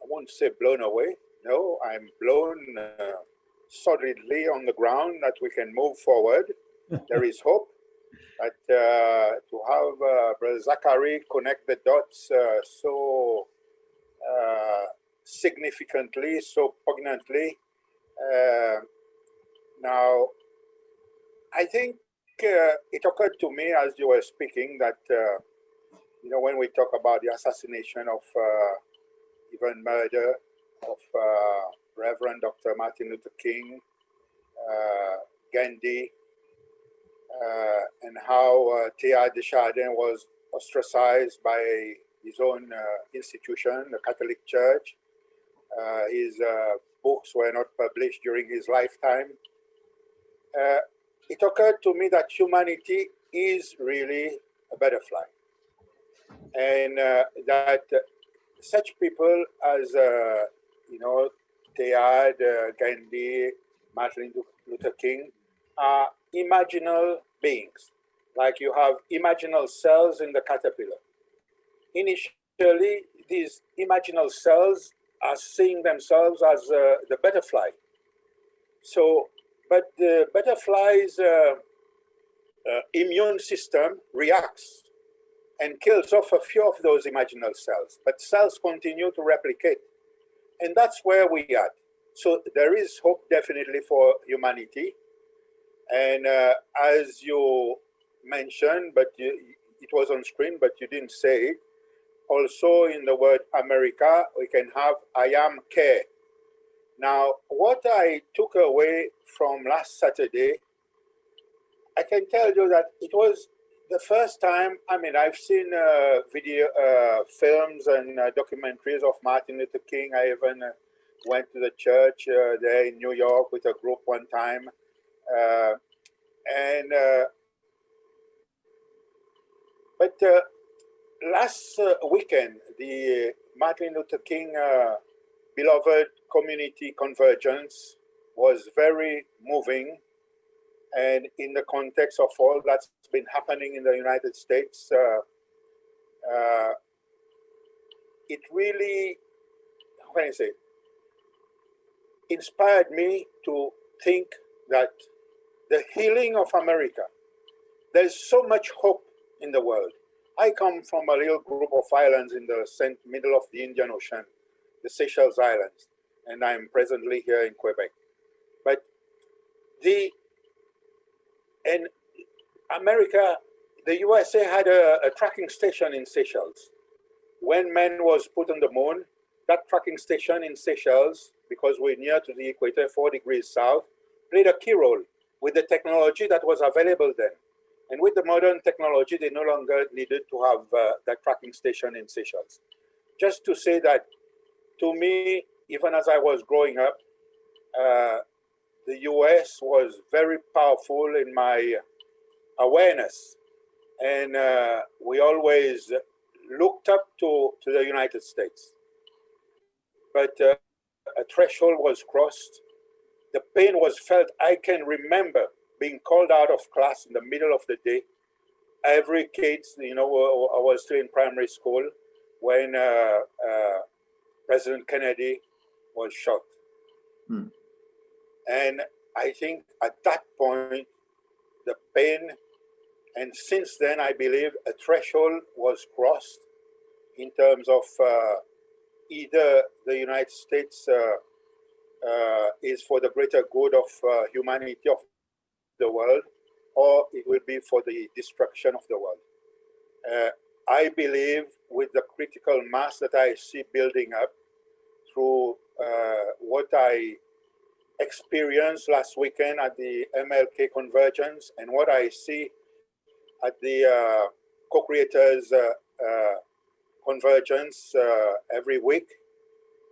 Speaker 8: I won't say blown away. No, I'm blown solidly on the ground that we can move forward. There is hope. But to have Brother Zachary connect the dots so significantly, so poignantly. Now, I think it occurred to me as you were speaking that, when we talk about the assassination of even murder of Reverend Dr. Martin Luther King, Gandhi, and how Teilhard de Chardin was ostracized by his own institution, the Catholic Church. His books were not published during his lifetime. It occurred to me that humanity is really a butterfly. And that such people as, Teilhard, Gandhi, Martin Luther King, are imaginal beings. Like you have imaginal cells in the caterpillar. Initially, these imaginal cells are seeing themselves as the butterfly. So, but the butterfly's immune system reacts and kills off a few of those imaginal cells, but cells continue to replicate. And that's where we are. So there is hope definitely for humanity. And as you mentioned, but it was on screen, but you didn't say it, also in the word America, we can have I am care. Now, what I took away from last Saturday, I can tell you that it was the first time, I've seen video films and documentaries of Martin Luther King. I even went to the church there in New York with a group one time. But last weekend, the Martin Luther King beloved community convergence was very moving. And in the context of all that's been happening in the United States, it really, how can I say, inspired me to think that the healing of America, there's so much hope in the world. I come from a little group of islands in the middle of the Indian Ocean, the Seychelles Islands, and I'm presently here in Quebec. But and America, the USA had a tracking station in Seychelles. When man was put on the moon, that tracking station in Seychelles, because we're near to the equator, 4 degrees south, played a key role with the technology that was available then. And with the modern technology, they no longer needed to have that tracking station in Seychelles. Just to say that, to me, even as I was growing up, the US was very powerful in my awareness. And we always looked up to the United States. But a threshold was crossed. The pain was felt. I can remember being called out of class in the middle of the day every kid, you know, I was still in primary school when President Kennedy was shot.
Speaker 4: Hmm.
Speaker 8: And I think at that point, the pain, and since then, I believe a threshold was crossed in terms of either the United States is for the greater good of humanity of the world, or it will be for the destruction of the world. I believe with the critical mass that I see building up through what I experienced last weekend at the MLK convergence and what I see at the co-creators convergence every week,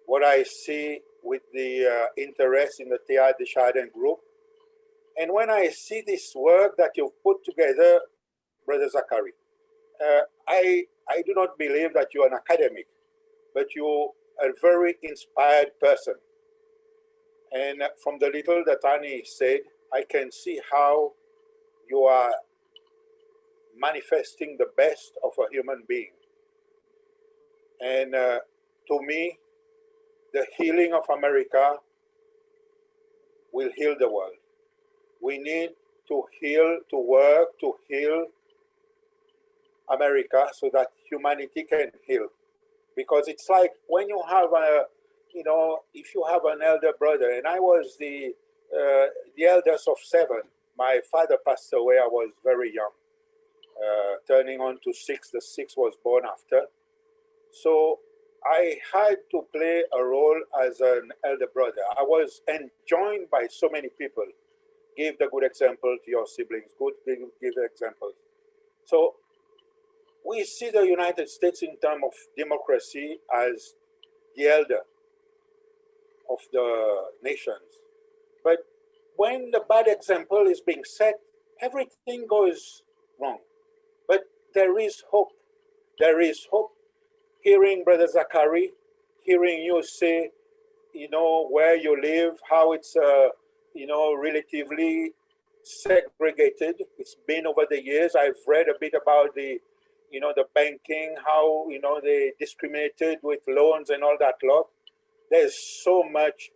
Speaker 8: what I see with the interest in the Teilhard de Chardin group, and when I see this work that you've put together, Brother Zachary, I do not believe that you're an academic, but you're a very inspired person. And from the little that Annie said, I can see how you are manifesting the best of a human being. And to me, the healing of America will heal the world. We need to heal, to work to heal America so that humanity can heal. Because it's like when you have a, you know, if you have an elder brother, and I was the eldest of 7. My father passed away, I was very young, turning on to 6. The 6 was born after. So I had to play a role as an elder brother. I was enjoined by so many people. Give the good example to your siblings, give examples. So we see the United States in terms of democracy as the elder of the nations. But when the bad example is being set, everything goes wrong. But there is hope. There is hope. Hearing Brother Zachary, hearing you say, you know, where you live, how it's, you know, relatively segregated. It's been over the years. I've read a bit about the, you know, the banking, how, you know, they discriminated with loans and all that lot. There's so much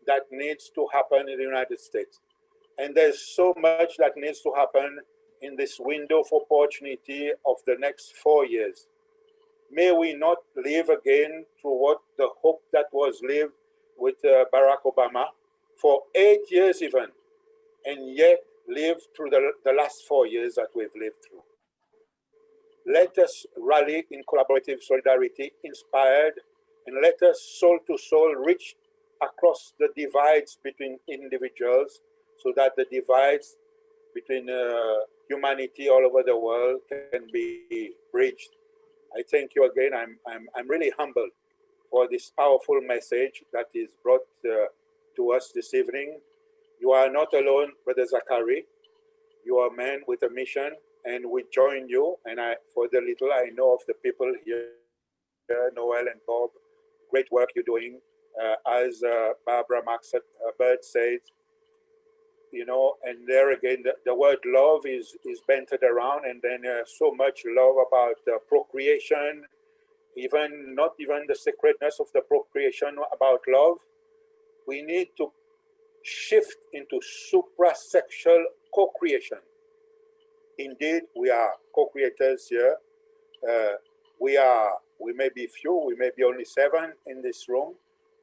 Speaker 8: that needs to happen in the United States. And there's so much that needs to happen in this window of opportunity of the next 4 years. May we not live again through what the hope that was lived with Barack Obama for 8 years even, and yet live through the last 4 years that we've lived through. Let us rally in collaborative solidarity, inspired, and let us soul to soul reach across the divides between individuals so that the divides between humanity all over the world can be bridged. I thank you again. I'm really humbled for this powerful message that is brought to us this evening. You are not alone, Brother Zachary. You are a man with a mission, and we join you. And for the little I know of the people here, Noel and Bob, great work you're doing. As Barbara Marx Bird said, you know, and there again, the word love is bantered around, and then so much love about procreation, even not even the sacredness of the procreation about love. We need to shift into suprasexual co-creation. Indeed, we are co-creators here. We may be few, we may be only 7 in this room.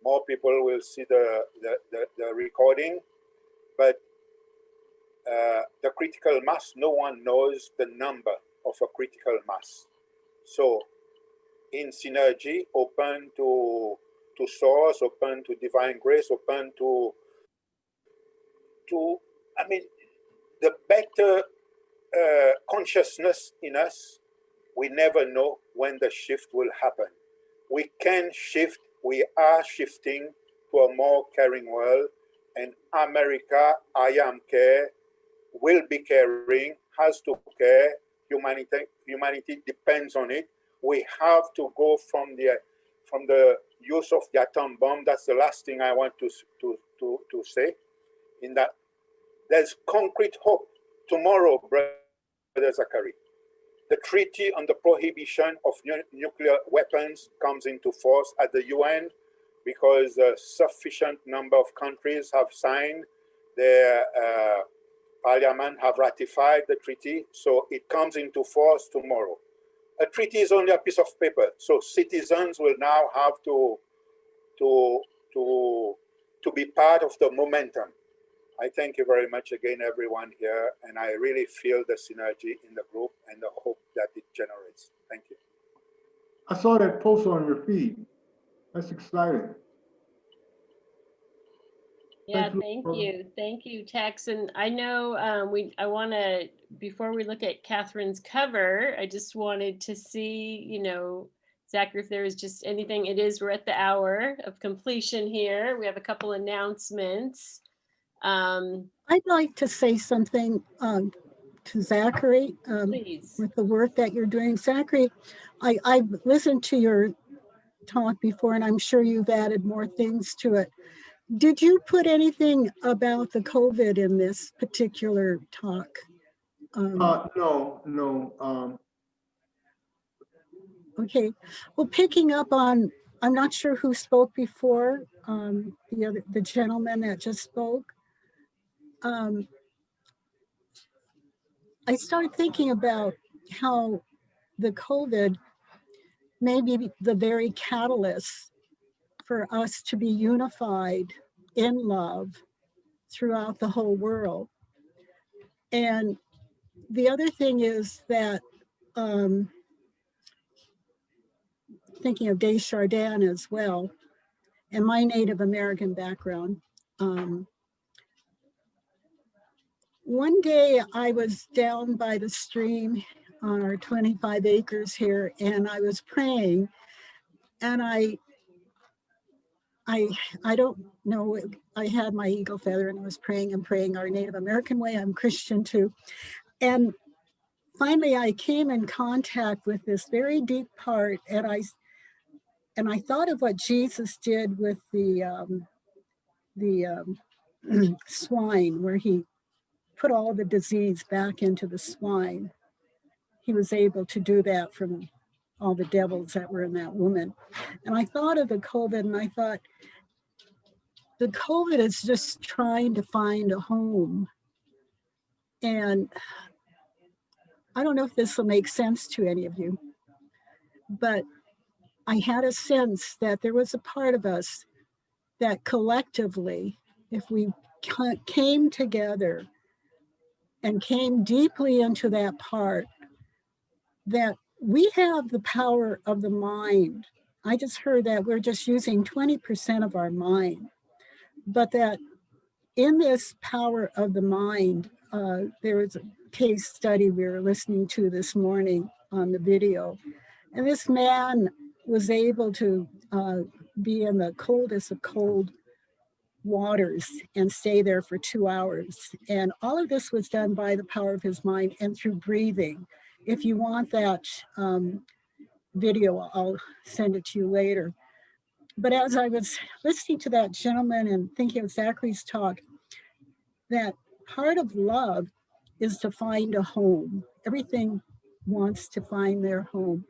Speaker 8: More people will see the recording, but the critical mass, no one knows the number of a critical mass. So in synergy, open to source, open to divine grace, open to I mean, the better consciousness in us, we never know when the shift will happen. We can shift, we are shifting to a more caring world, and America, I am care, will be caring, has to care, humanity depends on it. We have to go from the use of the atom bomb. That's the last thing I want to say, in that there's concrete hope tomorrow, Brother Zachary. The Treaty on the Prohibition of Nuclear Weapons comes into force at the UN because a sufficient number of countries have signed, their parliament have ratified the treaty, so it comes into force tomorrow. A treaty is only a piece of paper, so citizens will now have to be part of the momentum. I thank you very much again, everyone here, and I really feel the synergy in the group and the hope that it generates. Thank you.
Speaker 4: I saw that post on your feed. That's exciting.
Speaker 1: Yeah, thank you, Tex. And I know I want to, before we look at Catherine's cover, I just wanted to see, you know, Zachary, if there was just anything. We're at the hour of completion here. We have a couple announcements.
Speaker 9: I'd like to say something to Zachary
Speaker 1: Please.
Speaker 9: with the work that you're doing. Zachary, I've listened to your talk before, and I'm sure you've added more things to it. Did you put anything about the COVID in this particular talk?
Speaker 4: No.
Speaker 9: Okay. Well, picking up on, I'm not sure who spoke before, the gentleman that just spoke. I started thinking about how the COVID may be the very catalyst for us to be unified in love throughout the whole world. And the other thing is that, thinking of de Chardin as well, and my Native American background, one day I was down by the stream on our 25 acres here, and I was praying, and I don't know, I had my eagle feather and I was praying and praying our Native American way. I'm Christian too. And finally I came in contact with this very deep part, and I thought of what Jesus did with the swine, where he put all the disease back into the swine. He was able to do that from all the devils that were in that woman. And I thought of the COVID, and I thought, the COVID is just trying to find a home. And I don't know if this will make sense to any of you, but I had a sense that there was a part of us that collectively, if we came together and came deeply into that part, that we have the power of the mind. I just heard that we're just using 20% of our mind, but that in this power of the mind, there was a case study we were listening to this morning on the video, and this man was able to be in the coldest of cold waters and stay there for 2 hours. And all of this was done by the power of his mind and through breathing. If you want that video, I'll send it to you later. But as I was listening to that gentleman and thinking of Zachary's talk, that part of love is to find a home. Everything wants to find their home.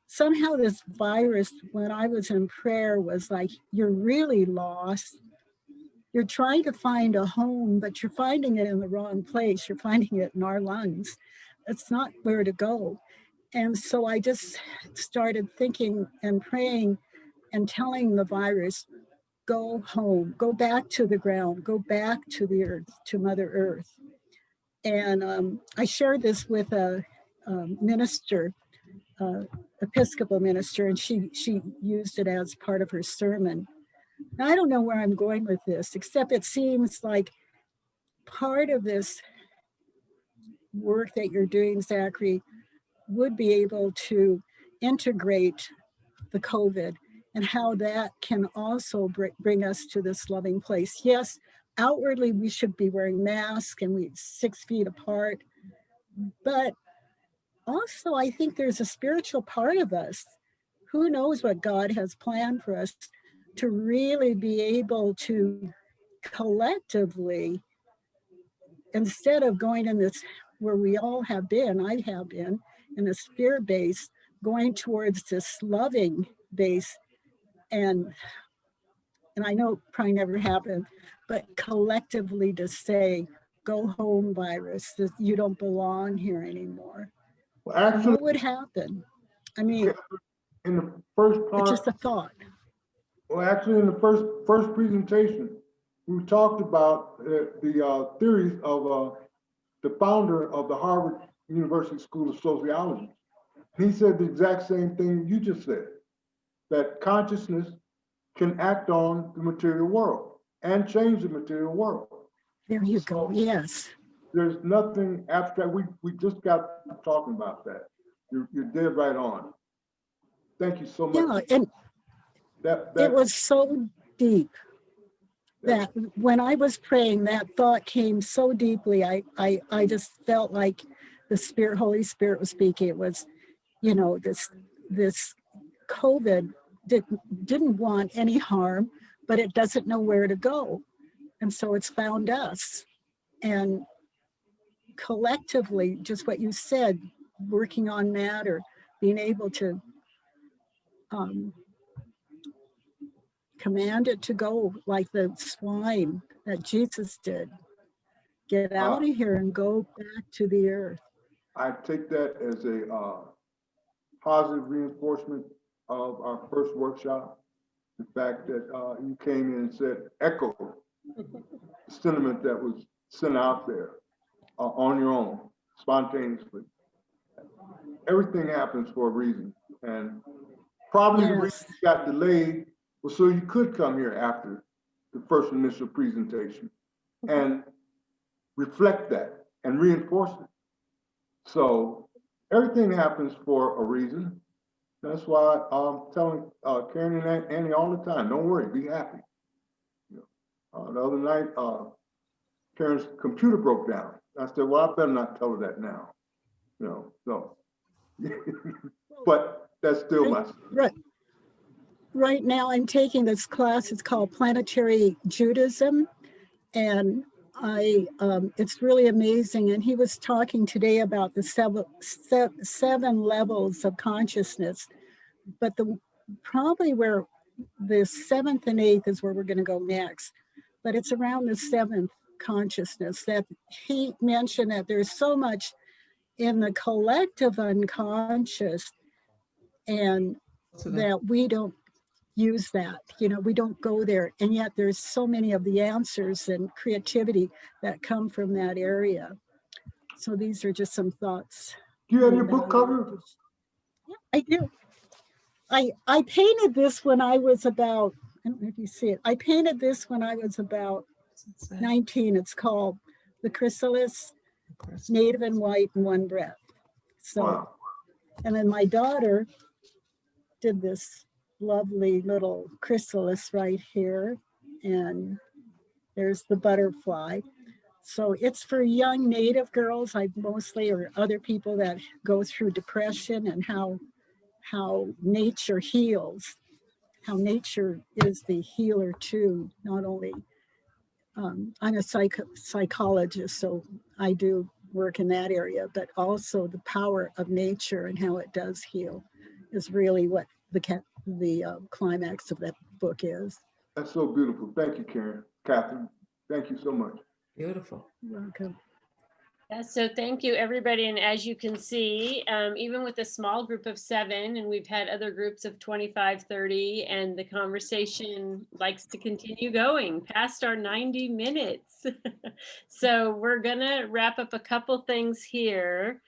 Speaker 9: Somehow this virus, when I was in prayer, was like, you're really lost. You're trying to find a home, but you're finding it in the wrong place. You're finding it in our lungs. It's not where to go. And so I just started thinking and praying and telling the virus, go home, go back to the ground, go back to the earth, to Mother Earth. And I shared this with a minister, Episcopal minister, and she used it as part of her sermon. Now, I don't know where I'm going with this, except it seems like part of this work that you're doing, Zachary, would be able to integrate the COVID and how that can also bring us to this loving place. Yes, outwardly we should be wearing masks and we 6 feet apart, but also I think there's a spiritual part of us. Who knows what God has planned for us to really be able to collectively, instead of going in this where we all have been, I have been, and this fear base going towards this loving base. And I know it probably never happened, but collectively to say, go home, virus, that you don't belong here anymore.
Speaker 4: Well, actually,
Speaker 9: What would happen? I mean,
Speaker 4: in the first
Speaker 9: it's
Speaker 4: part,
Speaker 9: just a thought.
Speaker 4: well, actually, in the first presentation, we talked about the theories of the founder of the Harvard University School of Sociology. He said the exact same thing you just said, that consciousness can act on the material world and change the material world.
Speaker 9: There you go. Yes.
Speaker 4: There's nothing abstract. We just got talking about that. You're dead right on. Thank you so much.
Speaker 9: Yeah, and
Speaker 4: That
Speaker 9: it was so deep that when I was praying, that thought came so deeply. I just felt like the Spirit, Holy Spirit was speaking. It was, you know, this COVID didn't want any harm, but it doesn't know where to go. And so it's found us. And collectively, just what you said, working on matter, being able to command it to go like the swine that Jesus did. Get out of here and go back to the earth.
Speaker 4: I take that as a positive reinforcement of our first workshop. The fact that you came in and said, echo the sentiment that was sent out there on your own, spontaneously. Everything happens for a reason. And probably the reason it got delayed was so you could come here after the first initial presentation and reflect that and reinforce it. So everything happens for a reason. That's why I'm telling Karen and Annie all the time, don't worry, be happy. You know, the other night, Karen's computer broke down. I said, well, I better not tell her that now. You know, so. But that's still my secret.
Speaker 9: Right now I'm taking this class, it's called Planetary Judaism. And it's really amazing. And he was talking today about the seven levels of consciousness, but probably where the seventh and eighth is where we're going to go next. But it's around the seventh consciousness that he mentioned that there's so much in the collective unconscious, and that we don't use that, you know, we don't go there, and yet there's so many of the answers and creativity that come from that area. So these are just some thoughts.
Speaker 4: Do you have your book cover?
Speaker 9: Yeah, I do. I painted this when I was about, I don't know if you see it, I painted this when I was about 19. It's called The Chrysalis, Native and White in One Breath. So, wow. And then my daughter did this lovely little chrysalis right here, and there's the butterfly. So it's for young Native girls, I mostly, or other people that go through depression, and how nature heals, how nature is the healer too. Not only, I'm a psychologist, so I do work in that area, but also the power of nature and how it does heal is really what the climax of that book is.
Speaker 4: That's so beautiful. Thank you, Catherine. Thank you so much.
Speaker 6: Beautiful.
Speaker 9: You're welcome.
Speaker 1: Yeah, so thank you, everybody. And as you can see, even with a small group of 7, and we've had other groups of 25, 30, and the conversation likes to continue going past our 90 minutes. So we're gonna wrap up a couple things here.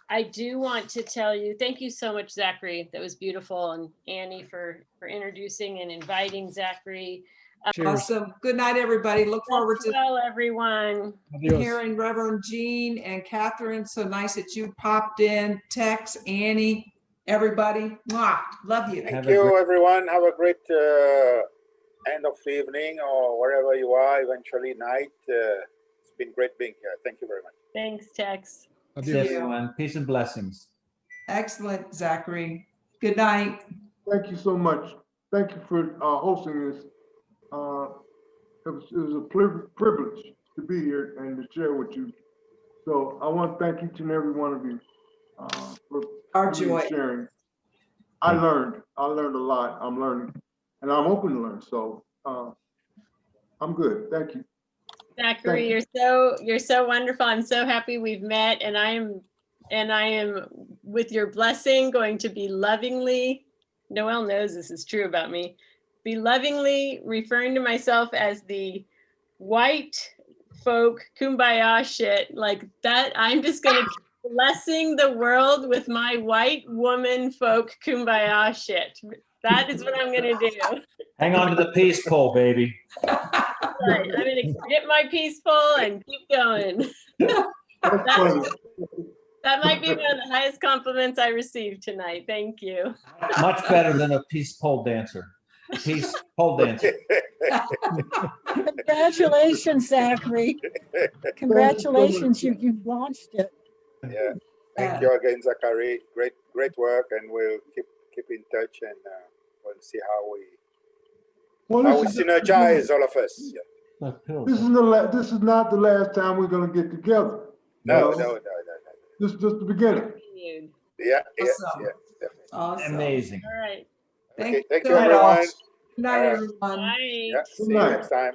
Speaker 1: I do want to tell you, thank you so much, Zachary. That was beautiful. And Annie for introducing and inviting Zachary.
Speaker 6: Awesome. Good night, everybody. Look forward to
Speaker 1: everyone.
Speaker 6: hearing Reverend Jean and Catherine. So nice that you popped in. Tex, Annie, everybody. Mwah. Love you.
Speaker 8: Thank you, everyone. Have a great end of the evening, or wherever you are, eventually night. It's been great being here. Thank you very much.
Speaker 1: Thanks, Tex.
Speaker 5: See everyone. Peace and blessings.
Speaker 6: Excellent, Zachary. Good night.
Speaker 4: Thank you so much. Thank you for hosting this. It was a privilege to be here and to share with you. So I want to thank each and every one of you for
Speaker 6: Our
Speaker 4: coming and
Speaker 6: joy.
Speaker 4: sharing. I learned a lot. I'm learning, and I'm open to learn. So I'm good. Thank you.
Speaker 1: Zachary,
Speaker 4: Thank
Speaker 1: you're so wonderful. I'm so happy we've met, and I am with your blessing going to be lovingly, Noelle knows this is true about me, be lovingly referring to myself as the white folk kumbaya shit like that. I'm just gonna keep blessing the world with my white woman folk kumbaya shit. That is what I'm gonna do.
Speaker 5: Hang on to the peace pole, baby.
Speaker 1: Right. I'm gonna get my peaceful and keep going.
Speaker 4: That's funny.
Speaker 1: That might be one of the highest compliments I received tonight. Thank you.
Speaker 5: Much better than a peace pole dancer. Peace pole dancer.
Speaker 9: Congratulations, Zachary. Congratulations, you've launched it.
Speaker 8: Yeah. Thank you again, Zachary. Great work, and we'll keep in touch, and we'll see how we synergize, all of us. Yeah.
Speaker 4: This is not the last time we're gonna get together.
Speaker 8: No.
Speaker 4: This is just the beginning.
Speaker 8: Yeah,
Speaker 6: Awesome.
Speaker 8: definitely.
Speaker 6: Awesome.
Speaker 5: Amazing.
Speaker 1: All right.
Speaker 8: Okay, thank you,
Speaker 6: so much.
Speaker 8: everyone.
Speaker 6: Good night, everyone.
Speaker 1: Bye.
Speaker 8: Yeah, see you next time.